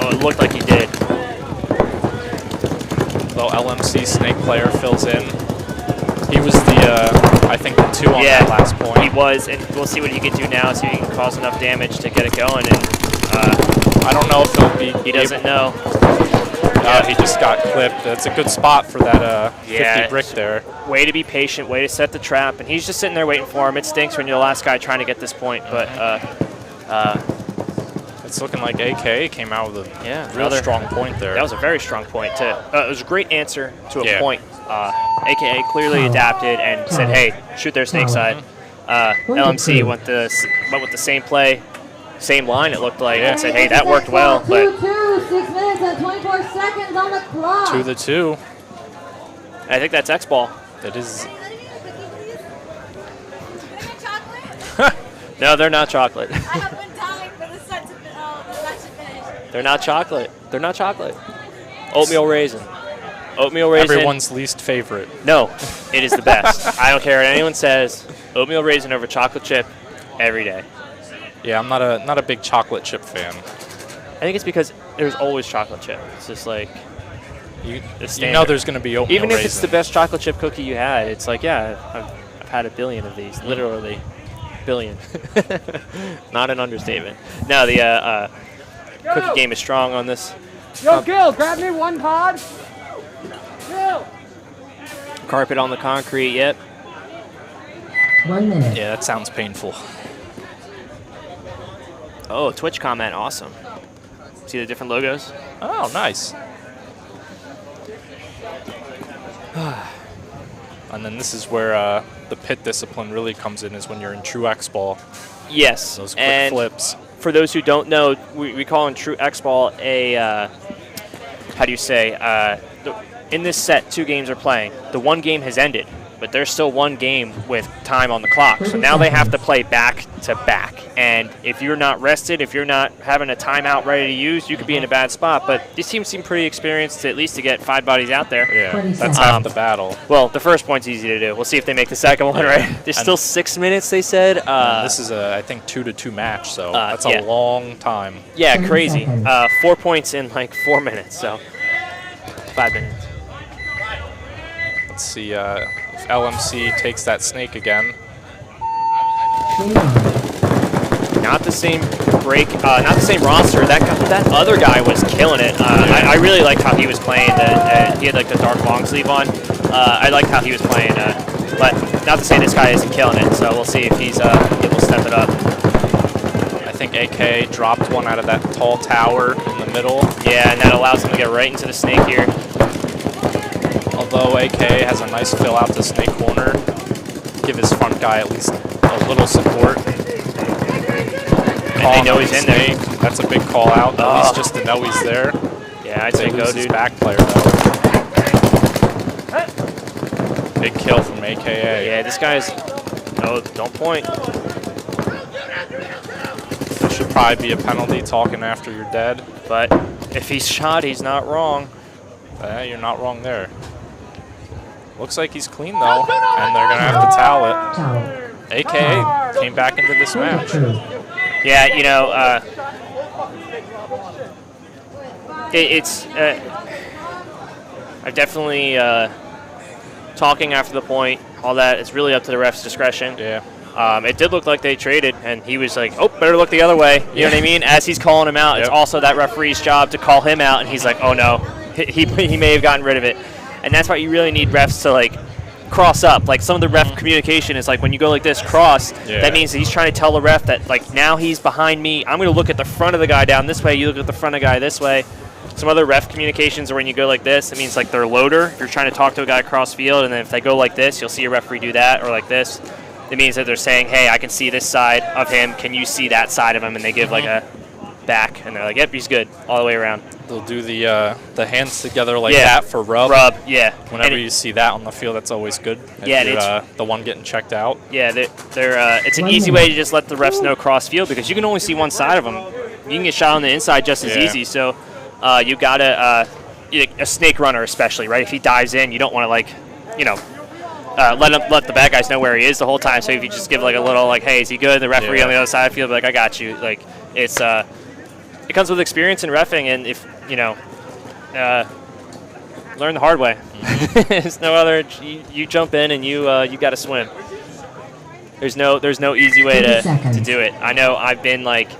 Oh, it looked like he did. Though LMC snake player fills in. He was the, I think, the 2 on that last point. He was, and we'll see what he can do now, see if he can cause enough damage to get it going. And I don't know if he'll be. He doesn't know. He just got clipped. That's a good spot for that 50 brick there. Way to be patient, way to set the trap, and he's just sitting there waiting for him. It stinks when you're the last guy trying to get this point, but it's looking like AKA came out with a real strong point there. That was a very strong point, too. It was a great answer to a point. AKA clearly adapted and said, hey, shoot their snake side. LMC went with the same play, same line, it looked like, and said, hey, that worked well. But 2-2, 6 minutes and 24 seconds on the clock. 2-2. I think that's X-Ball. It is. No, they're not chocolate. I have been dying for the set to finish. They're not chocolate. They're not chocolate. Oatmeal raisin. Oatmeal raisin. Everyone's least favorite. No, it is the best. I don't care what anyone says. Oatmeal raisin over chocolate chip every day. Yeah, I'm not a big chocolate chip fan. I think it's because there's always chocolate chip. It's just like you know there's going to be oatmeal Even if raisin. it's the best chocolate chip cookie you had, it's like, yeah, I've had a billion of these, literally. Billion. Not an understatement. No, the cookie game is strong on this. Yo, Gil, grab me one pod. Gil. Carpet on the concrete, yep. 1 minute. Yeah, that sounds painful. Oh, Twitch comment, awesome. See the different logos? Oh, nice. And then this is where the pit discipline really comes in, is when you're in true X-Ball. Yes. Those quick and flips. For those who don't know, we call in true X-Ball a, how do you say, in this set, 2 games are playing. The 1 game has ended, but there's still 1 game with time on the clock. So now they have to play back to back. And if you're not rested, if you're not having a timeout ready to use, you could be in a bad spot. But these teams seem pretty experienced, at least to get 5 bodies out there. Yeah, that's half the battle. Well, the first point's easy to do. We'll see if they make the second one, right? There's still 6 minutes, they said. This is a, I think, 2-2 match, so that's a long time. Yeah, 10 crazy. seconds. 4 points in like 4 minutes, so 5 minutes. Let's see if LMC takes that snake again. Game on. Not the same break, not the same roster. That other guy was killing it. I really liked how he was playing. He had like the dark long sleeve on. I liked how he was playing, but not to say this guy isn't killing it. So we'll see if he's able to step it up. I think AK dropped one out of that tall tower in the middle. Yeah, and that allows him to get right into the snake here. Although AK has a nice fill out to snake corner, give his front guy at least a little support. And they know he's in there. That's a big call out, at least just to know he's there. Yeah, I'd say go, his dude. back player though. Big kill from AKA. Yeah, this guy's. No, don't point. There should probably be a penalty talking after you're dead. But if he's shot, he's not wrong. You're not wrong there. Looks like he's clean though, and they're gonna have to towel it. Towel. AKA came back into this match. 22. Yeah, you know, I've definitely talking after the point, all that. It's really up to the ref's discretion. Yeah. It did look like they traded, and he was like, "Oh, better look the other way." You know what I mean? As he's calling him out, it's also that referee's job to call him out, and he's like, "Oh no, he may have gotten rid of it." And that's why you really need refs to like cross up. Like some of the ref communication is like when you go like this cross, that means that he's trying to tell the ref that like now he's behind me. I'm going to look at the front of the guy down this way. You look at the front of the guy this way. Some other ref communications are when you go like this. It means like they're loader. If you're trying to talk to a guy across field, and then if they go like this, you'll see a referee do that, or like this. It means that they're saying, hey, I can see this side of him. Can you see that side of him? And they give like a back, and they're like, yep, he's good all the way around. They'll do the hands together like that for rub. Rub, yeah. Whenever you see that on the field, that's always good. If you're, the one getting checked out. Yeah, it's an easy way to just let the refs know cross field because you can only see one side of them. You can get shot on the inside just as easy. So you gotta a snake runner especially, right? If he dives in, you don't want to like, let the bad guys know where he is the whole time. So if you just give like a little like, hey, is he good? The referee on the other side of the field, like, I got you. Like it's it comes with experience in reffing, and if learn the hard way. There's no other. You jump in and you got to swim. There's no easy way to do it. I know I've been like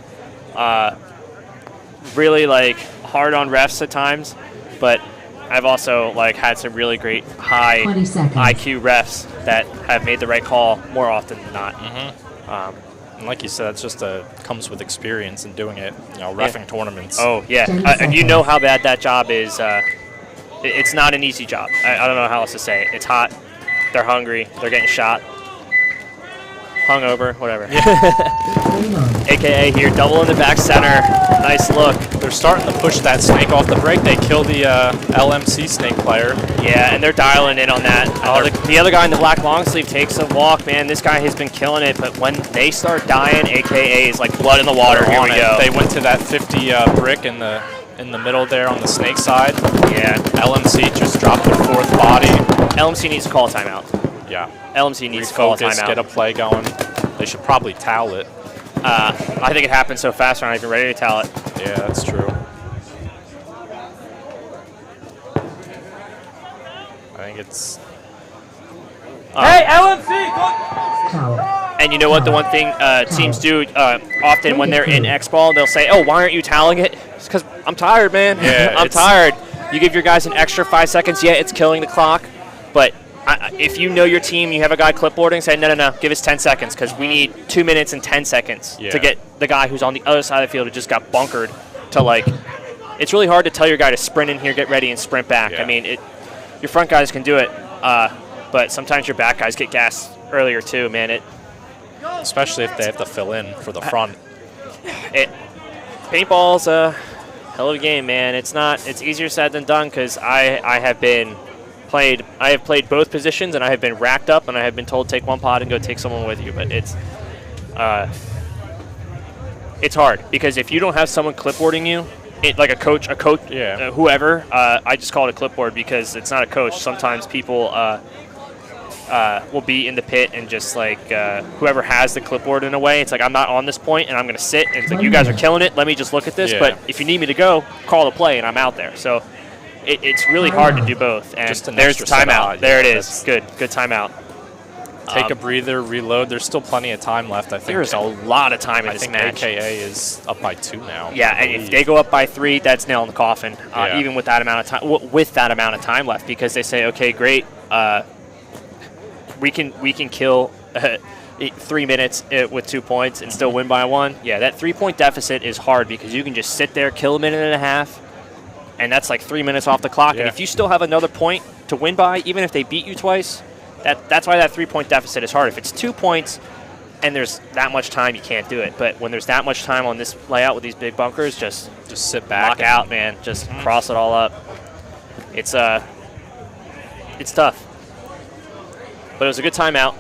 really like hard on refs at times, but I've also like had some really great high IQ refs that have made the right call more often than not. And like you said, it's just comes with experience in doing it. Reffing tournaments. Oh yeah, and you know how bad that job is. It's not an easy job. I don't know how else to say it. It's hot. They're hungry. They're getting shot. Hungover, whatever. AKA here, double in the back center. Nice look. They're starting to push that snake off the break. They kill the LMC snake player. Yeah, and they're dialing in on that. The other guy in the black long sleeve takes a walk. Man, this guy has been killing it, but when they start dying, AKA is like blood in the water. Here we go. They went to that 50 brick in the middle there on the snake side. Yeah. LMC just dropped their fourth body. LMC needs to call a timeout. Yeah. LMC needs to call a timeout. Get a play going. They should probably towel it. I think it happened so fast, we're not even ready to towel it. Yeah, that's true. I think it's... Hey, LMC! Go! And you know what? The one thing teams do often when they're in X-Ball, they'll say, oh, why aren't you toweling it? It's because I'm tired, man. Yeah, I'm tired. You give your guys an extra 5 seconds. Yeah, it's killing the clock. But if you know your team, you have a guy clipboarding, say, no, give us 10 seconds because we need 2 minutes and 10 seconds to get the guy who's on the other side of the field who just got bunkered to, like, it's really hard to tell your guy to sprint in here, get ready, and sprint back. Yeah. I mean, your front guys can do it, but sometimes your back guys get gassed earlier too, man. Especially if they have to fill in for the front. Paintball's a hell of a game, man. It's easier said than done because I have played both positions, and I have been racked up, and I have been told take one pod and go take someone with you. But it's hard because if you don't have someone clipboarding you, like a coach, whoever, I just call it a clipboard because it's not a coach. Sometimes people will be in the pit and just like whoever has the clipboard in a way, it's like I'm not on this point and I'm going to sit, and it's like you guys are killing it. Let me just look at this. But if you need me to go, call the play, and I'm out there. So. It's really hard to do both, and there's the timeout. There it is. Good timeout. Take a breather, reload. There's still plenty of time left, I think. There's a lot of time in this match. I think AKA is up by 2 now. Yeah, and if they go up by 3, that's nail in the coffin, even with that amount of time. With that amount of time left, because they say, okay, great, we can kill 3 minutes with 2 points and still win by 1. Yeah, that 3-point deficit is hard because you can just sit there, kill a minute and a half. And that's like 3 minutes off the clock. Yeah. And if you still have another point to win by, even if they beat you twice, that's why that 3-point deficit is hard. If it's 2 points and there's that much time, you can't do it. But when there's that much time on this layout with these big bunkers, just sit back, lock out, man. Just cross it all up. It's tough. But it was a good timeout.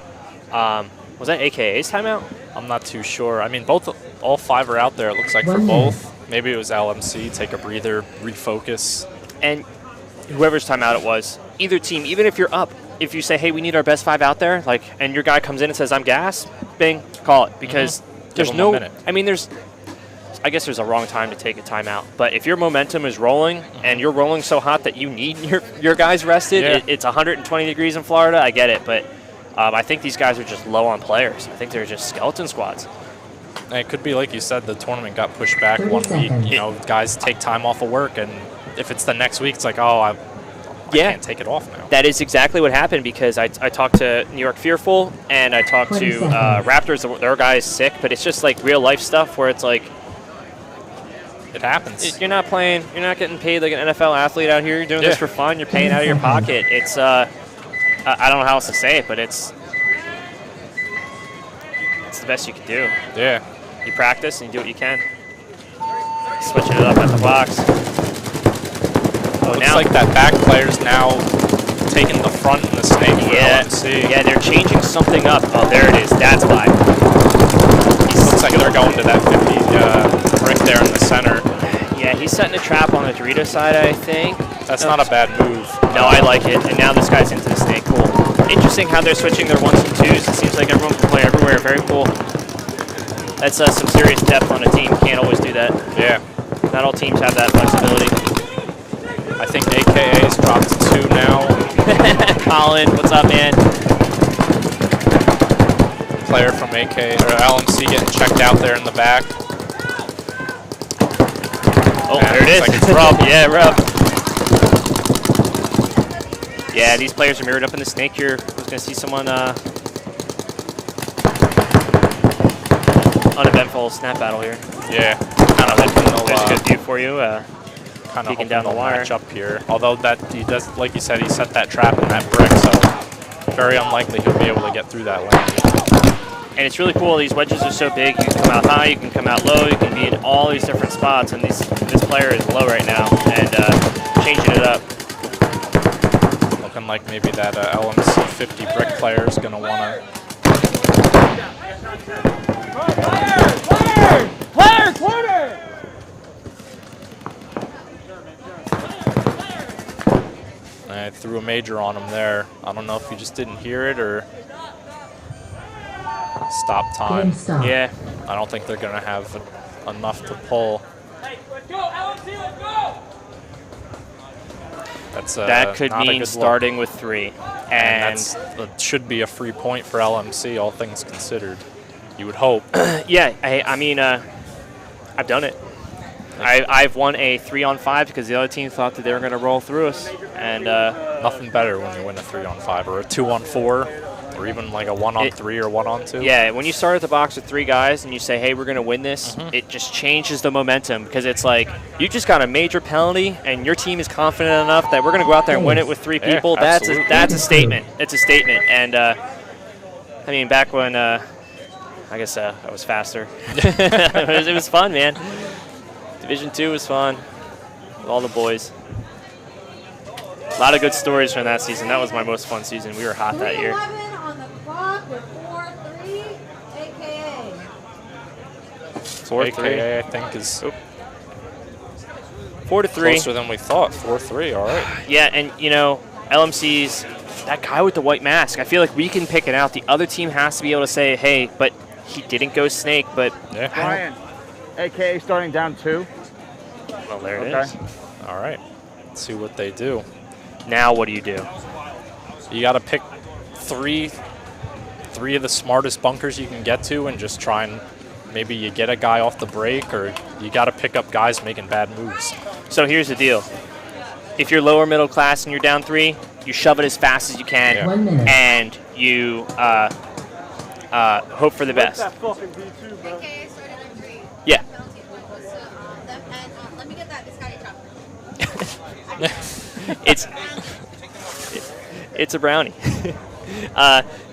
Was that AKA's timeout? I'm not too sure. I mean, all 5 are out there. It looks like for both. Maybe it was LMC, take a breather, refocus. And whoever's timeout it was, either team, even if you're up, if you say, hey, we need our best 5 out there, like, and your guy comes in and says, I'm gas, bing, call it. Because there's no, I mean, I guess there's a wrong time to take a timeout. But if your momentum is rolling and you're rolling so hot that you need your guys rested, it's 120 degrees in Florida, I get it. But I think these guys are just low on players. I think they're just skeleton squads. And it could be, like you said, the tournament got pushed back 1 week. Guys take time off of work, and if it's the next week, it's like, oh, Yeah. I can't take it off now. That is exactly what happened because I talked to New York Fearful and I talked 20 to seconds. Raptors. Their guy is sick, but it's just like real life stuff where it's like It happens. you're not playing, you're not getting paid like an NFL athlete out here. You're doing this for fun. You're paying out of your pocket. It's I don't know how else to say it, but it's the best you can do. Yeah. You practice and you do what you can. Switching it up at the box. Oh, Looks now like that back player's now taking the front in the snake for LMC. Yeah, they're changing something up. Oh, there it is. That's why. Looks like they're going to that 50 brick there in the center. Yeah, he's setting a trap on the Dorito side, I think. That's not a bad move. No, I like it. And now this guy's into the snake. Cool. Interesting how they're switching their 1s and 2s. It seems like everyone can play everywhere. Very cool. That's some serious depth on a team. Can't always do that. Yeah. Not all teams have that flexibility. I think AKA's dropped to 2 now. Colin, what's up, man? Player from AK or LMC getting checked out there in the back. Oh, Man, there it is. looks like it's Rub. Yeah, Rub. Yeah, these players are mirrored up in the snake here. I was going to see someone uneventful snap battle here. Yeah. Kind of hoping there's a good view for you. Kind of peeking down the wire. match up here. Although that he does, like you said, he set that trap in that brick, so very unlikely he'll be able to get through that lane. And it's really cool. These wedges are so big. You can come out high, you can come out low, you can be in all these different spots. And this player is low right now and changing it up. Looking like maybe that LMC 50 brick player is going to want to. Corner! I threw a major on him there. I don't know if he just didn't hear it or stop Game time. stop. Yeah. I don't think they're going to have enough to pull. That's That could not a mean good starting with 3. And that should be a free point for LMC, all things considered. You would hope. yeah, I mean, I've done it. I've won a 3-on-5 because the other team thought that they were going to roll through us. And Nothing better when you win a 3-on-5 or a 2-on-4 or even like a 1-on-3 or 1-on-2. yeah, when you start at the box with 3 guys and you say, hey, we're going to win this, it just changes the momentum because it's like you just got a major penalty and your team is confident enough that we're going to go out there and win it with 3 Yeah, people. absolutely. That's a statement. It's a statement. And I mean, back when I guess I was faster. it was fun, man. Division 2 was fun with all the boys. A lot of good stories from that season. That was my most fun season. We were hot that year. 3:11 on the clock with 4-3, AKA. 4-3. AKA, I think, is 4-3. closer than we thought. 4-3, all right. Yeah, and you know, LMC's that guy with the white mask. I feel like we can pick it out. The other team has to be able to say, hey, but he didn't go snake, but Yeah. Ryan, AKA starting down 2. well, there it Okay. is. All right. Let's see what they do. Now what do you do? You got to pick three of the smartest bunkers you can get to and just try and maybe you get a guy off the break or you got to pick up guys making bad moves. So here's the deal. If you're lower middle class and you're down 3, you shove it as fast as you can, Yeah. 1 minute. and you hope for the best. AKA starting with 3. Yeah. Penalty was them. And let me get that biscotti chopper. It's a brownie.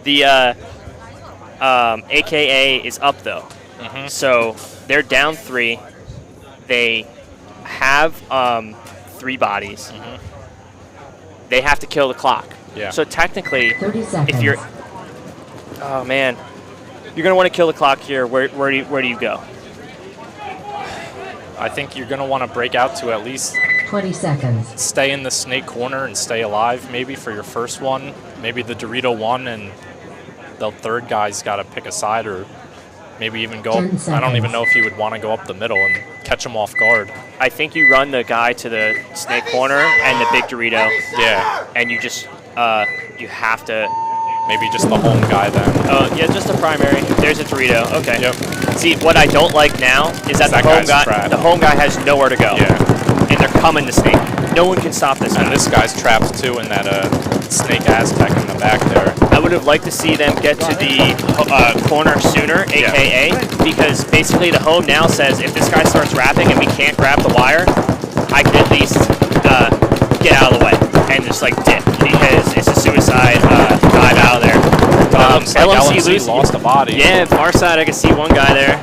The AKA is up though, so they're down 3. They have 3 bodies. They have to kill the clock. Yeah. So technically, 30 seconds. if you're, oh man, you're gonna want to kill the clock here. Where do you go? I think you're going to want to break out to at least 20 seconds. stay in the snake corner and stay alive maybe for your first one. Maybe the Dorito one and the third guy's got to pick a side or maybe even go 10 up. I don't seconds. even know if you would want to go up the middle and catch him off guard. I think you run the guy to the snake corner and the big Dorito, Yeah. and you just you have to. Maybe just the home guy then. Oh yeah, just a primary. There's a Dorito. Okay. Yep. See, what I don't like now is that That the home guy's guy trapped. the home guy has nowhere to go. Yeah. and they're coming to Snake. No one can stop this guy. And this guy's trapped too in that Snake Aztec in the back there. I would have liked to see them get to the corner sooner, AKA, because basically the home now says if this guy starts wrapping and we can't grab the wire, I can at least get out of the way and just like dip, because it's a suicide dive out of there. Looks like LMC lost a body. Yeah, far side, I can see one guy there.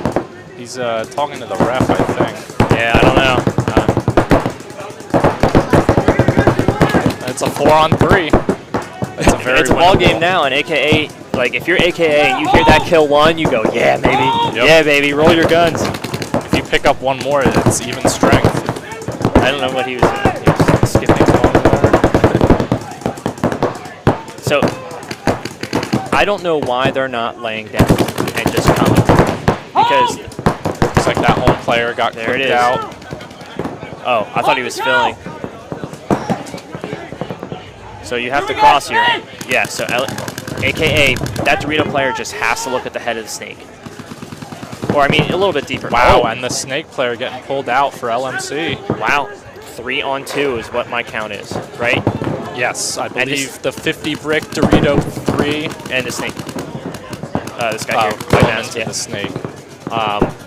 He's talking to the ref, I think. Yeah, I don't know. It's a 4-on-3. It's a ball game now, and AKA, like if you're AKA and you hear that kill one, you go, yeah, baby, yeah, baby, roll your guns. If you pick up one more, it's even strength. I don't know what he was doing. He was skipping along. So, I don't know why they're not laying down and just coming. Because looks like that home player got kicked out. Oh, I thought he was filling. So you have to cross here. Yeah, so AKA, that Dorito player just has to look at the head of the Snake. Or, I mean, a little bit deeper. Wow, and the Snake player getting pulled out for LMC. Wow, 3-on-2 is what my count is, right? Yes, I believe the 50 brick Dorito 3. And the Snake. This guy here. Into the Snake.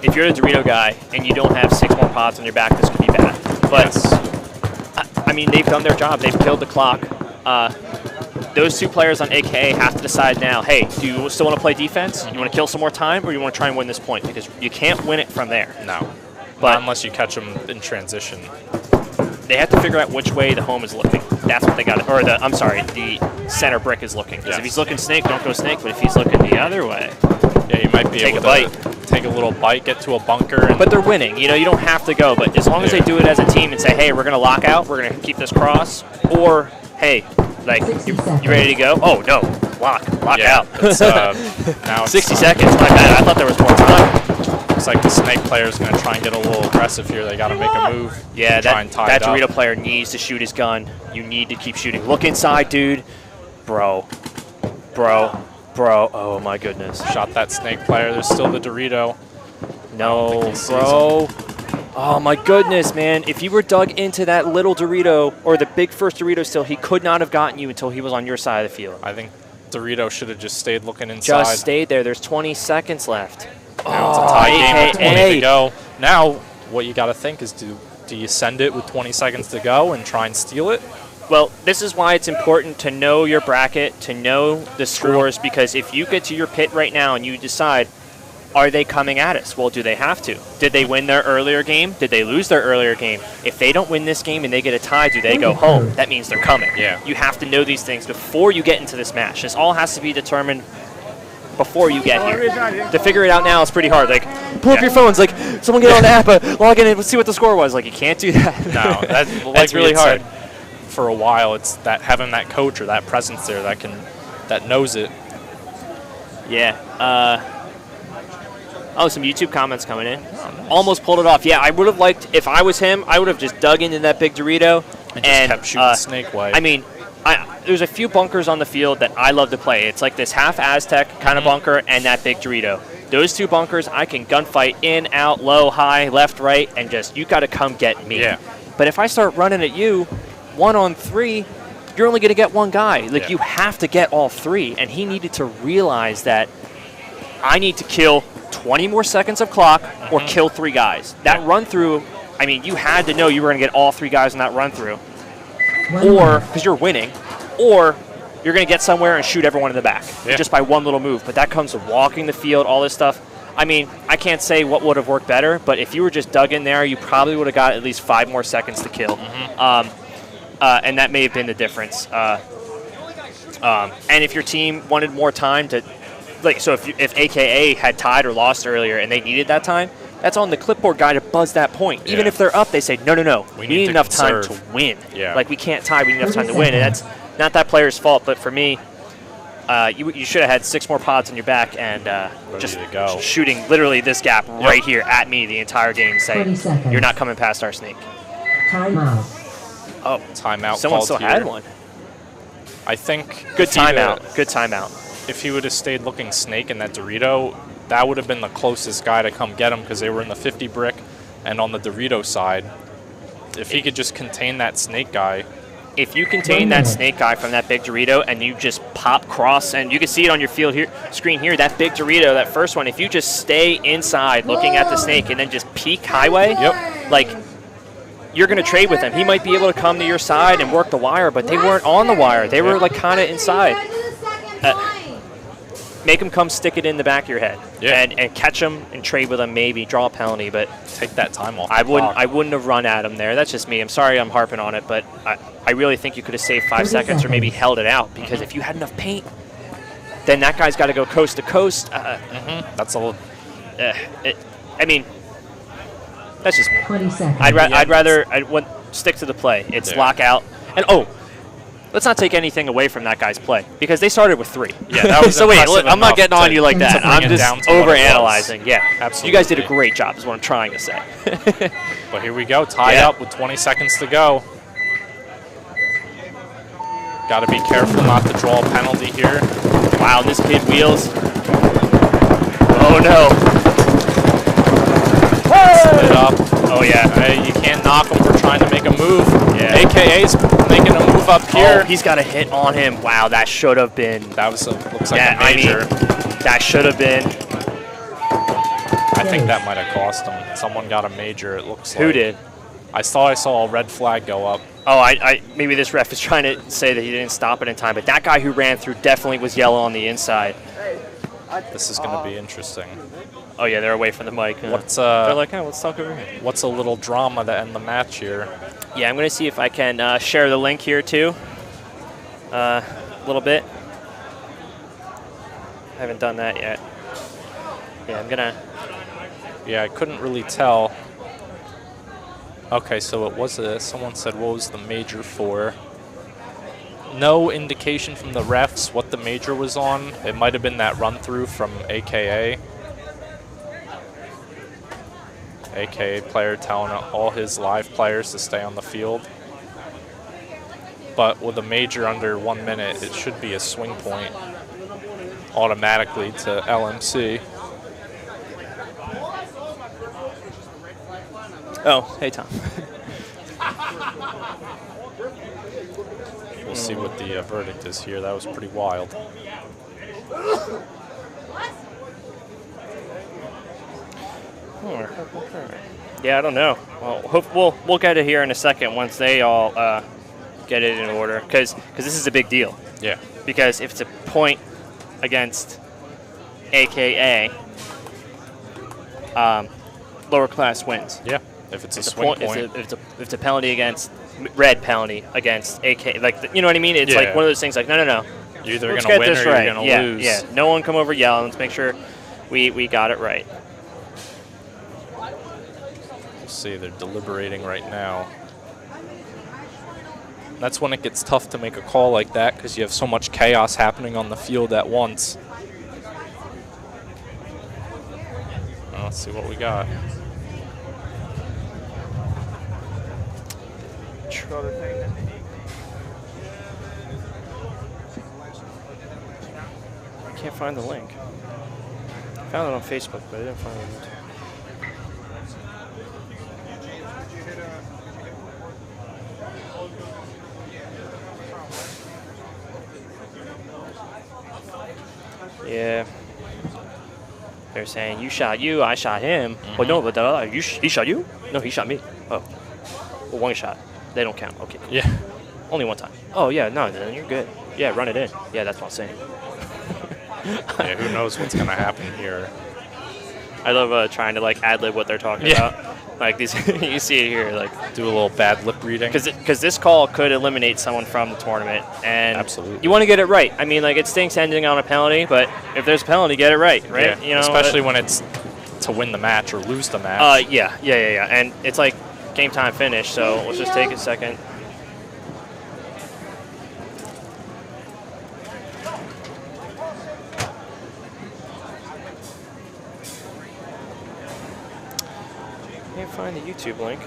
If you're a Dorito guy and you don't have 6 more pods on your back, this could be bad. But, yes. I mean, they've done their job. They've killed the clock. Those two players on AKA have to decide now, hey, do you still want to play defense? You want to kill some more time, or you want to try and win this point? Because you can't win it from there. No. But not unless you catch them in transition. They have to figure out which way the home is looking. That's what they got. Or the center brick is looking. Because if he's looking Snake, don't go Snake. But if he's looking the other way, yeah, you might be take able a bite. Take a little bite, get to a bunker. But they're winning. You know, you don't have to go. But as long as they do it as a team and say, hey, we're going to lock out, we're going to keep this cross, or hey, like, you ready to go? Oh, no. Lock out. It's, now it's 60 seconds. My bad. I thought there was more time. Looks like the Snake player is going to try and get a little aggressive here. They got to make a move. Yeah, try and tie that it up. Dorito player needs to shoot his gun. You need to keep shooting. Look inside, dude. Bro. Oh, my goodness. Shot that Snake player. There's still the Dorito. No, bro. Oh, my goodness, man. If you were dug into that little Dorito, or the big first Dorito still, he could not have gotten you until he was on your side of the field. I think Dorito should have just stayed looking inside. Just stayed there. There's 20 seconds left. Now it's a tie game with 20 to go. Now, what you got to think is, do you send it with 20 seconds to go and try and steal it? Well, this is why it's important to know your bracket, to know the scores, because if you get to your pit right now and you decide, are they coming at us? Well, do they have to? Did they win their earlier game? Did they lose their earlier game? If they don't win this game and they get a tie, do they go home? That means they're coming. Yeah. You have to know these things before you get into this match. This all has to be determined before you get here. To figure it out now is pretty hard. Like, pull up your phones. Like, someone get on the app, log in and see what the score was. Like, you can't do that. No, that's really hard. For a while, it's that having that coach or that presence there that knows it. Yeah. Oh, some YouTube comments coming in. Oh, nice. Almost pulled it off. Yeah, I would have liked, if I was him, I would have just dug into that big Dorito and just kept shooting Snake way. I mean, there's a few bunkers on the field that I love to play. It's like this half Aztec kind of bunker and that big Dorito. Those two bunkers, I can gunfight in, out, low, high, left, right, and just, you got to come get me. Yeah. But if I start running at you, 1-on-3, you're only going to get one guy. Like, you have to get all three. And he needed to realize that I need to kill 20 more seconds of clock or kill 3 guys. That run-through, I mean, you had to know you were going to get all 3 guys in that run-through. Or, because you're winning, or you're going to get somewhere and shoot everyone in the back just by one little move. But that comes with walking the field, all this stuff. I mean, I can't say what would have worked better, but if you were just dug in there, you probably would have got at least 5 more seconds to kill. And that may have been the difference. And if your team wanted more time to, like, so if AKA had tied or lost earlier and they needed that time, that's on the clipboard guy to buzz that point. Even if they're up, they say, no, we need enough time to win. Yeah. Like, we can't tie, we need enough time to win. And that's not that player's fault, but for me, you should have had 6 more pods on your back and just shooting literally this gap right here at me the entire game, saying, you're not coming past our Snake. Timeout. Oh, timeout. Someone still had one. I think good timeout. Good timeout. If he would have stayed looking Snake in that Dorito, that would have been the closest guy to come get him because they were in the 50 brick and on the Dorito side. If he could just contain that snake guy. If you contain that snake guy from that big Dorito and you just pop cross, and you can see it on your field here, screen here, that big Dorito, that first one, if you just stay inside looking at the snake and then just peek highway, like, you're going to trade with him. He might be able to come to your side and work the wire, but they weren't on the wire. They were, like, kind of inside. Make him come stick it in the back of your head and catch him and trade with him, maybe draw a penalty, but take that time off. I wouldn't have run at him there. That's just me. I'm sorry I'm harping on it, but I really think you could have saved 5 seconds or maybe held it out, because if you had enough paint, then that guy's got to go coast to coast. That's a little. I mean, that's just me. 20 seconds. I'd rather stick to the play. It's lockout. And let's not take anything away from that guy's play, because they started with 3. Yeah, that was so wait, impressive I'm not enough getting on you like that. I'm just overanalyzing. Yeah, absolutely. You guys did a great job, is what I'm trying to say. But here we go, tied up with 20 seconds to go. Got to be careful not to draw a penalty here. Wow, this kid wheels. Oh no. Split up. Oh yeah. Hey, you can't knock him for trying to make a move. Yeah. AKA's making a move up here. Oh, he's got a hit on him. Wow, that should have been. That was looks like a major. That should have been. I think that might have cost him. Someone got a major, it looks like. Who did? I saw a red flag go up. Oh, maybe this ref is trying to say that he didn't stop it in time, but that guy who ran through definitely was yellow on the inside. This is going to be interesting. Oh yeah, they're away from the mic. What's they're like, let's talk over here. What's a little drama to end the match here? Yeah, I'm going to see if I can share the link here too. A little bit. I haven't done that yet. Yeah, I'm gonna. Yeah, I couldn't really tell. Okay, so it was someone said what was the major for? No indication from the refs what the major was on. It might have been that run through from AKA. AKA player telling all his live players to stay on the field. But with a major under 1 minute, it should be a swing point automatically to LMC. Oh, hey Tom. We'll see what the verdict is here. That was pretty wild. Yeah, I don't know. Well, we'll get it here in a second once they all get it in order, because this is a big deal. Yeah. Because if it's a point against AKA, lower class wins. Yeah. If it's a swing point. If it's a penalty against red penalty against AK, like you know what I mean? It's like one of those things. Like no. You're either gonna win or you're gonna lose. Yeah. No one come over yelling. Let's make sure we got it right. We'll see. They're deliberating right now. That's when it gets tough to make a call like that, because you have so much chaos happening on the field at once. Well, let's see what we got. I can't find the link. I found it on Facebook, but I didn't find it. Yeah. They're saying, you shot you, I shot him. Well, no, but he shot you? No, he shot me. Oh. Well, one shot. They don't count. Okay. Cool. Yeah. Only one time. Oh, yeah, no, then you're good. Yeah, run it in. Yeah, that's what I'm saying. Yeah, who knows what's going to happen here. I love trying to, like, ad-lib what they're talking about. Like, these, you see it here, like. Do a little bad lip reading. Because this call could eliminate someone from the tournament. And absolutely. You want to get it right. I mean, like, it stinks ending on a penalty, but if there's a penalty, get it right, right? Yeah, you know, especially when it's to win the match or lose the match. Yeah. And it's like game time finish, so let's just take a second. Can't find the YouTube link.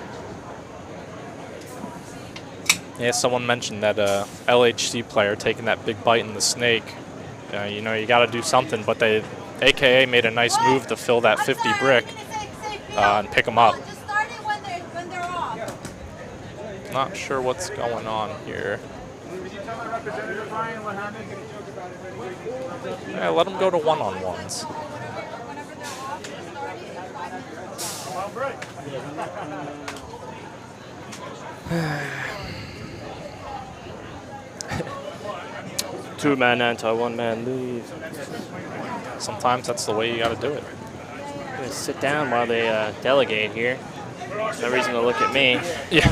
Yeah, someone mentioned that LHC player taking that big bite in the snake. You know, you got to do something, but AKA made a nice move to fill that 50 brick and pick them up. Not sure what's going on here. Yeah, let him go to one-on-ones. Two-man anti, one-man leave. Sometimes that's the way you got to do it. I'm gonna sit down while they delegate here. There's no reason to look at me. Yeah.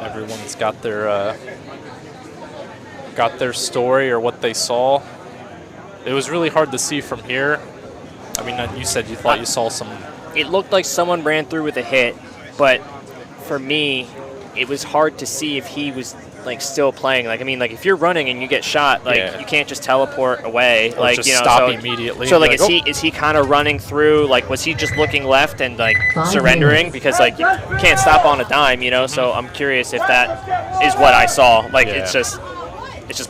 Everyone's got their story or what they saw. It was really hard to see from here. I mean, you said you thought you saw some. It looked like someone ran through with a hit, but for me, it was hard to see if he was like still playing. Like, I mean, like if you're running and you get shot, like you can't just teleport away. Or like, just you know, stop immediately. So like, is he kind of running through? Like, was he just looking left and like surrendering? Because like you can't stop on a dime, you know. So I'm curious if that is what I saw. Like, it's just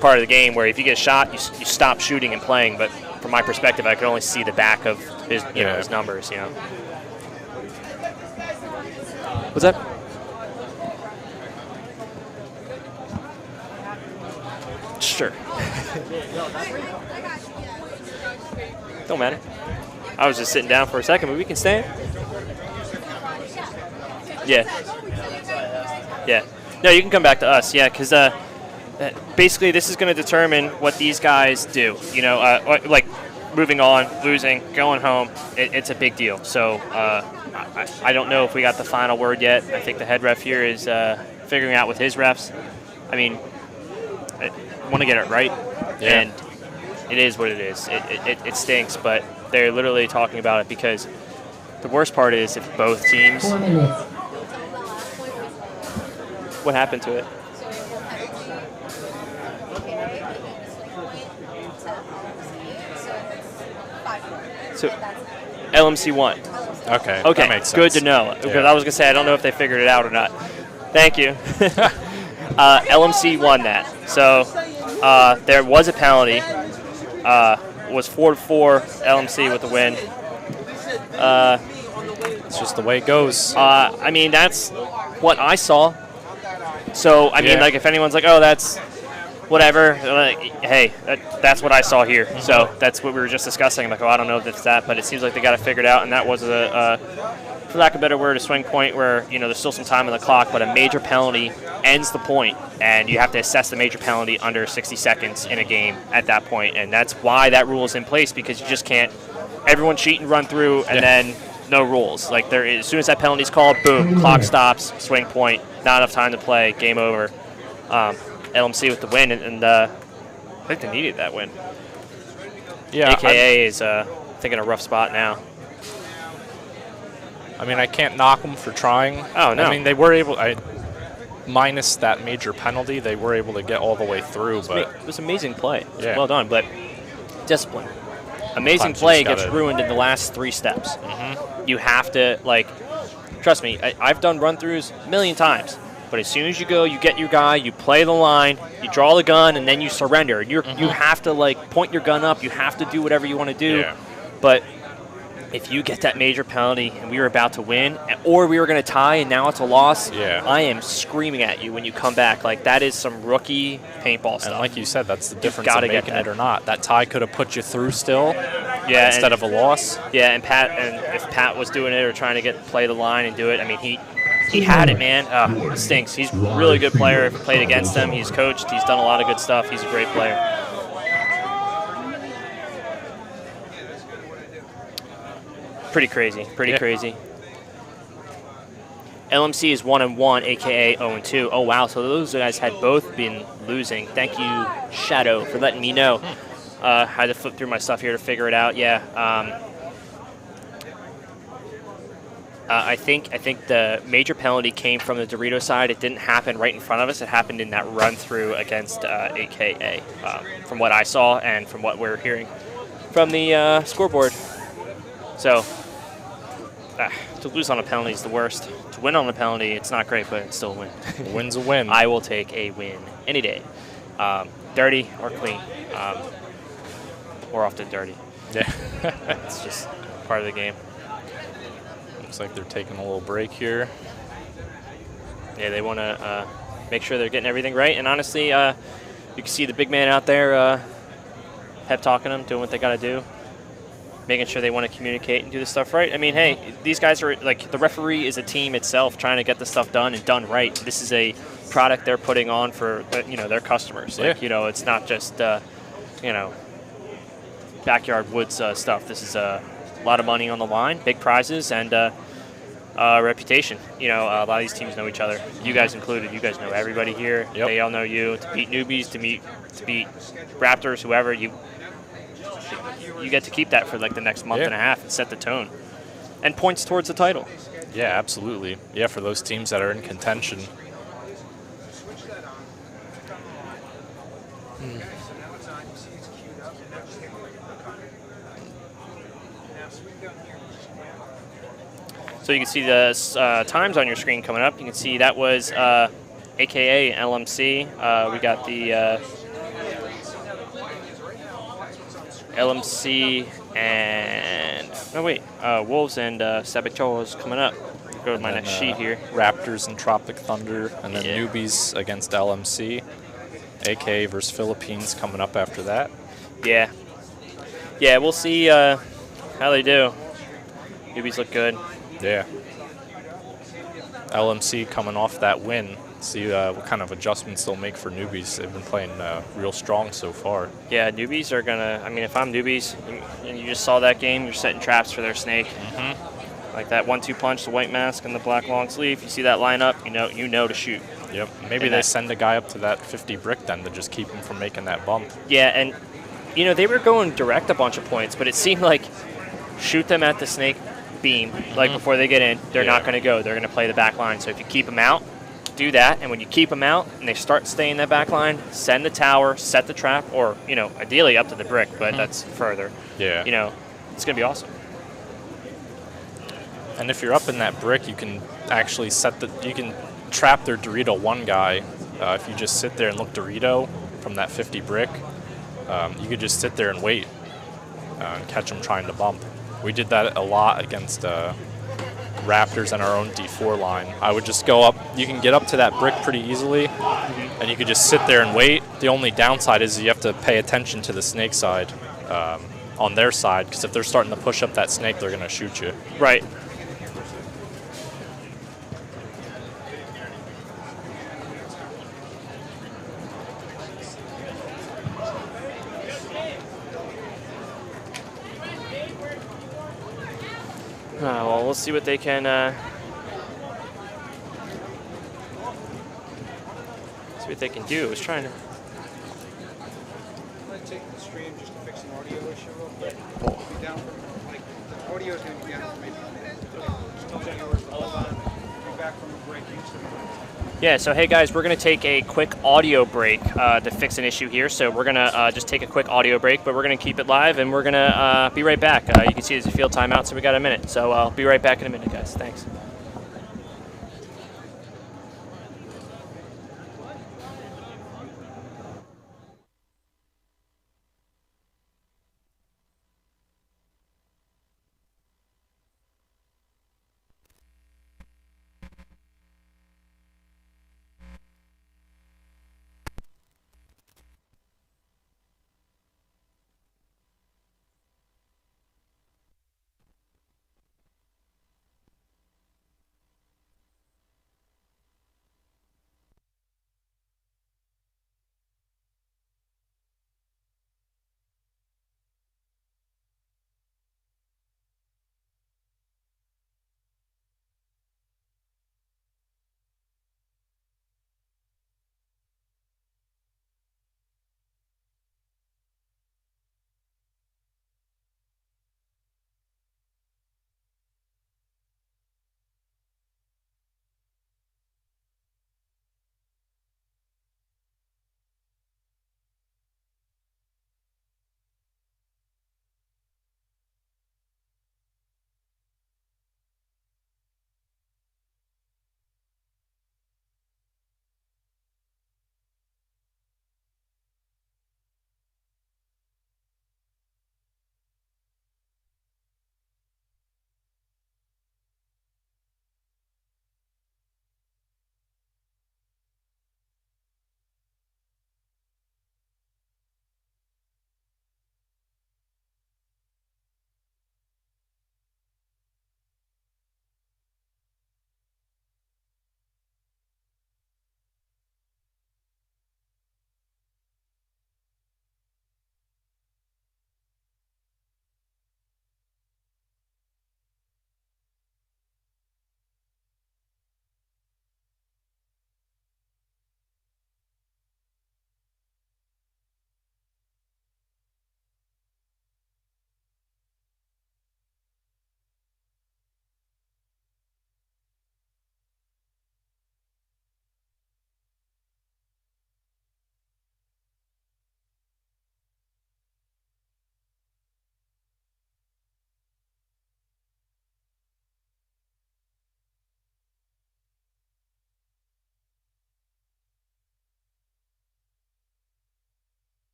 part of the game where if you get shot, you stop shooting and playing. But from my perspective, I could only see the back of his, you know, his numbers, you know. What's that? Sure. Don't matter. I was just sitting down for a second, but we can stand. Yeah. Yeah. No, you can come back to us. Yeah, because basically this is going to determine what these guys do. You know, like moving on, losing, going home. It's a big deal. So I don't know if we got the final word yet. I think the head ref here is figuring out with his refs. I mean, I want to get it right, and it is what it is. It stinks, but they're literally talking about it because the worst part is if both teams. 4 minutes. What happened to it? So LMC won. Okay. Okay. That makes sense. Good to know. Because I was gonna say I don't know if they figured it out or not. Thank you. LMC won that. So there was a penalty. Was 4-4 LMC with the win. It's just the way it goes. I mean, that's what I saw. So, I mean, like, if anyone's like, oh, that's whatever, like, hey, that's what I saw here. So that's what we were just discussing. I'm like, oh, I don't know if it's that, but it seems like they got it figured out, and that was, for lack of a better word, a swing point where, you know, there's still some time on the clock, but a major penalty ends the point, and you have to assess the major penalty under 60 seconds in a game at that point, and that's why that rule is in place, because you just can't everyone cheat and run through, and then no rules. Like, there is, as soon as that penalty's called, boom, clock stops, swing point, not enough time to play, game over. LMC with the win, and I think they needed that win. Yeah, AKA is, I think, in a rough spot now. I mean, I can't knock them for trying. Oh, no. I mean, they were able, minus that major penalty, they were able to get all the way through. But It was amazing play. It was Yeah. well done, but discipline. Amazing Sometimes play you just gets gotta- ruined in the last 3 steps. You have to, like, trust me, I've done run-throughs a million times. But as soon as you go, you get your guy, you play the line, you draw the gun, and then you surrender. You have to, like, point your gun up. You have to do whatever you want to do. Yeah. But if you get that major penalty and we were about to win, or we were going to tie and now it's a loss, I am screaming at you when you come back. Like, that is some rookie paintball stuff. And like you said, that's the difference gotta in get making that. it or not. That tie could have put you through still and, instead of a loss. Yeah, and if Pat was doing it or trying to play the line and do it, I mean, he had it, man. It stinks. He's a really good player. I've played against him. He's coached. He's done a lot of good stuff. He's a great player. Pretty crazy. Pretty crazy. LMC is 1-1, aka 0-2. Oh wow! So those guys had both been losing. Thank you, Shadow, for letting me know. I had to flip through my stuff here to figure it out. Yeah. I think the major penalty came from the Dorito side. It didn't happen right in front of us. It happened in that run through against AKA, from what I saw and from what we're hearing from the scoreboard. So To lose on a penalty is the worst. To win on a penalty, it's not great, but it's still a win. A win's a win. I will take a win any day. Dirty or clean. Or often dirty. Yeah. It's just part of the game. Looks like they're taking a little break here. Yeah, they want to make sure they're getting everything right. And honestly, you can see the big man out there pep talking them, doing what they got to do, making sure they want to communicate and do this stuff right. I mean, hey, these guys are like, the referee is a team itself trying to get this stuff done and done right. This is a product they're putting on for their customers. Like, it's not just backyard woods stuff. This is a lot of money on the line, big prizes, and reputation. A lot of these teams know each other. You guys included. You guys know everybody here. Yep. They all know you. To beat newbies, to beat Raptors, whoever, you get to keep that for like the next month and a half and set the tone. And points towards the title. Yeah, absolutely. Yeah, for those teams that are in contention. So you can see the times on your screen coming up. You can see that was AKA LMC. We got the LMC and Wolves and Sabotage coming up. Go to my next sheet here. Raptors and Tropic Thunder, and then newbies against LMC. AK versus Philippines coming up after that. Yeah, we'll see how they do. Newbies look good. Yeah. LMC coming off that win. See what kind of adjustments they'll make for newbies. They've been playing real strong so far. Yeah, newbies are gonna. I mean, if I'm newbies and you just saw that game, you're setting traps for their snake. Like that 1-2 punch, the white mask and the black long sleeve. You see that line up, you know to shoot. Yep. Maybe they send a guy up to that 50 brick then to just keep him from making that bump. Yeah, and they were going direct a bunch of points, but it seemed like shoot them at the snake beam before they get in. They're not going to go. They're going to play the back line. So if you keep them out, do that. And when you keep them out and they start staying in that back line, send the tower, set the trap, or ideally up to the brick, but that's further. Yeah. It's going to be awesome. And if you're up in that brick, you can actually you can trap their Dorito one guy. If you just sit there and look Dorito from that 50 brick, you could just sit there and wait and catch them trying to bump. We did that a lot against Raptors and our own D4 line. I would just go up. You can get up to that brick pretty easily, and you could just sit there and wait. The only downside is you have to pay attention to the snake side on their side, because if they're starting to push up that snake, they're going to shoot you. Right. Well, we'll see what they can do. I was trying to. I'm going to take the stream just to fix an audio issue real quick. It'll be down for, the audio is going to be down for maybe a minute. Just don't tell you where's the whole time. Be back from a break soon. Yeah, so hey guys, we're going to take a quick audio break to fix an issue here. So we're going to just take a quick audio break, but we're going to keep it live, and we're going to be right back. You can see there's a field timeout, so we got a minute. So I'll be right back in a minute, guys. Thanks.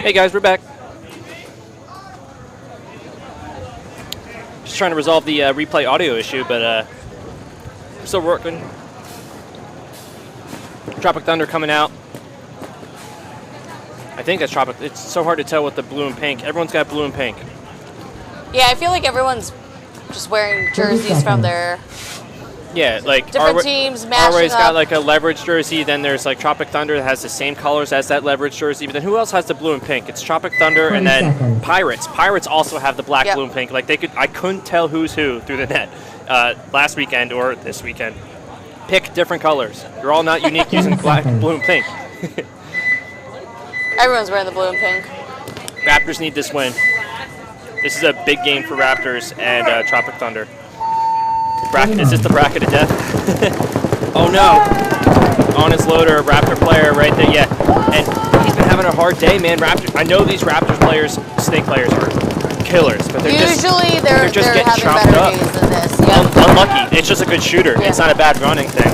Hey guys, we're back. Just trying to resolve the replay audio issue, but still working. Tropic Thunder coming out. I think that's Tropic. It's so hard to tell with the blue and pink. Everyone's got blue and pink. Yeah, I feel like everyone's just wearing jerseys from their Yeah, like different teams mashing Arway's up. got like a leverage jersey. Then there's like Tropic Thunder that has the same colors as that leverage jersey. But then who else has the blue and pink? It's Tropic Thunder, and 20 then seconds. Pirates. Pirates also have the black, Yep. blue, and pink. Like I couldn't tell who's who through the net last weekend or this weekend. Pick different colors. You're all not unique using black, seconds. blue, and pink. Everyone's wearing the blue and pink. Raptors need this win. This is a big game for Raptors and Tropic Thunder. Is this the bracket of death? Oh no! On his loader, a Raptor player right there. Yeah, and he's been having a hard day, man. I know these Raptors players, Snake players, are killers, but they're Usually they're just getting having chopped better up. days than this. Yep. Unlucky. It's just a good shooter. Yeah. It's not a bad running thing.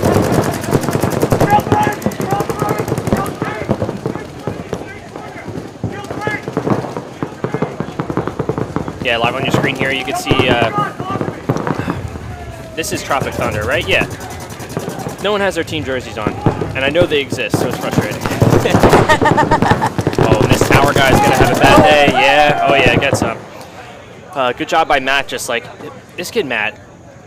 Yeah, live on your screen here, you can see. This is Tropic Thunder, right? Yeah. No one has their team jerseys on, and I know they exist, so it's frustrating. Oh, and this tower guy's gonna have a bad day. Yeah. Oh yeah, get some. Good job by Matt. Just like this kid, Matt.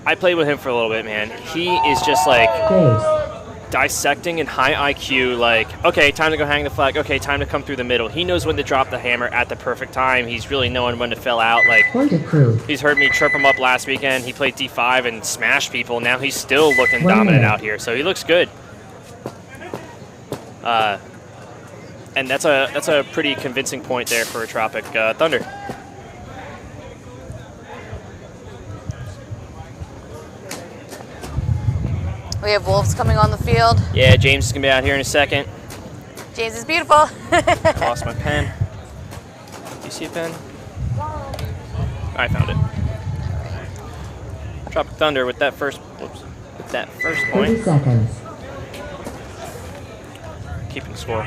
I played with him for a little bit, man. He is just like Base. dissecting and high IQ. Like, okay, time to go hang the flag. Okay, time to come through the middle. He knows when to drop the hammer at the perfect time. He's really knowing when to fill out. Like, Point of crew. he's heard me trip him up last weekend. He played D5 and smashed people. Now he's still looking 1 dominant minute. out here, so he looks good. And that's a pretty convincing point there for Tropic Thunder. We have Wolves coming on the field. Yeah, James is gonna be out here in a second. James is beautiful. Lost my pen. You see a pen? I found it. Tropic Thunder with that first. Whoops. With that first 30 point. seconds. Keeping score.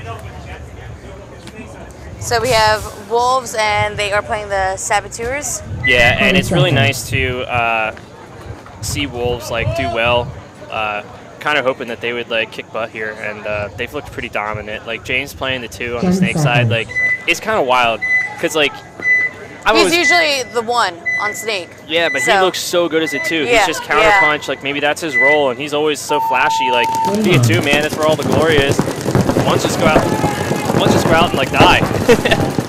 So we have Wolves, and they are playing the Saboteurs. Yeah, and it's really 20 nice to see Wolves like do well. Kind of hoping that they would like kick butt here, and they've looked pretty dominant. Like James playing the 2 on the 10 Snake side, seconds. like it's kind of wild because like I'm He's always, usually the 1 on Snake. yeah, but he so- looks so good as a 2. Yeah, He's just counterpunch. Like maybe that's his role, and he's always so flashy. Like be a 2, man. That's where all the glory is. One's just go out and like die.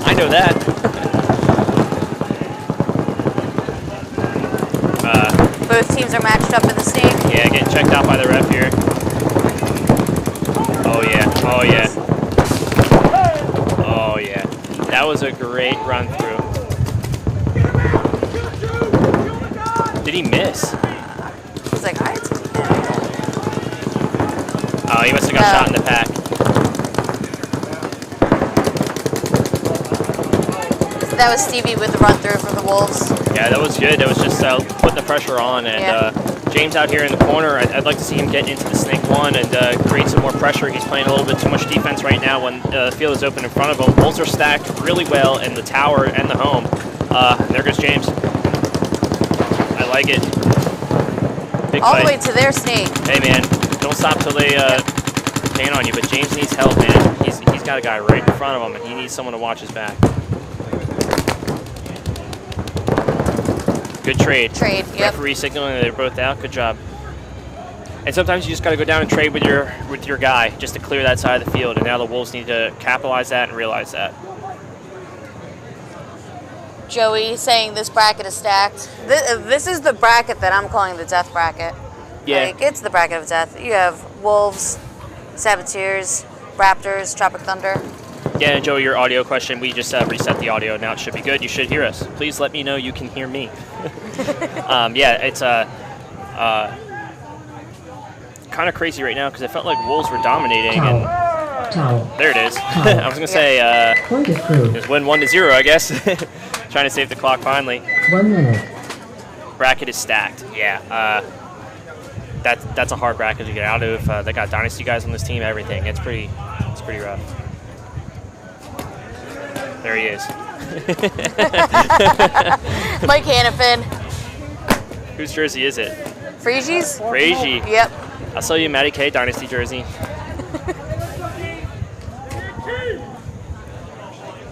I know that. Both teams are matched up in the Snake. Yeah, getting checked out by the ref here. Oh yeah, oh yeah. Oh yeah. That was a great run through. Did he miss? He's like, all right. Oh, he must have got shot in the pack. So that was Stevie with the run through for the Wolves. Yeah, that was good. That was just putting the pressure on. And James out here in the corner, I'd like to see him get into the Snake 1 and create some more pressure. He's playing a little bit too much defense right now when the field is open in front of him. Wolves are stacked really well in the tower and the home. There goes James. I like it. Big All the fight. way to their Snake. Hey man, don't stop till they pan on you. But James needs help, man. He's got a guy right in front of him, and he needs someone to watch his back. Good trade. Trade, yep. Referee signaling that they're both out. Good job. And sometimes you just got to go down and trade with your guy just to clear that side of the field. And now the Wolves need to capitalize that and realize that. Joey saying this bracket is stacked. This is the bracket that I'm calling the death bracket. Yeah. Like, it's the bracket of death. You have Wolves, Saboteurs, Raptors, Tropic Thunder. Yeah, and Joey, your audio question, we just reset the audio. Now it should be good. You should hear us. Please let me know you can hear me. Yeah, it's kind of crazy right now because it felt like Wolves were dominating. And Towel. there it is. I was going to say Point of crew. just win 1-0, I guess. Trying to save the clock finally. 1 minute. Bracket is stacked. Yeah. That's a hard bracket to get out of. They got dynasty guys on this team, everything. It's pretty rough. There he is. Mike Hannafin. Whose jersey is it? Freegies? Frazy. Yep. I'll sell you a Matty K Dynasty jersey.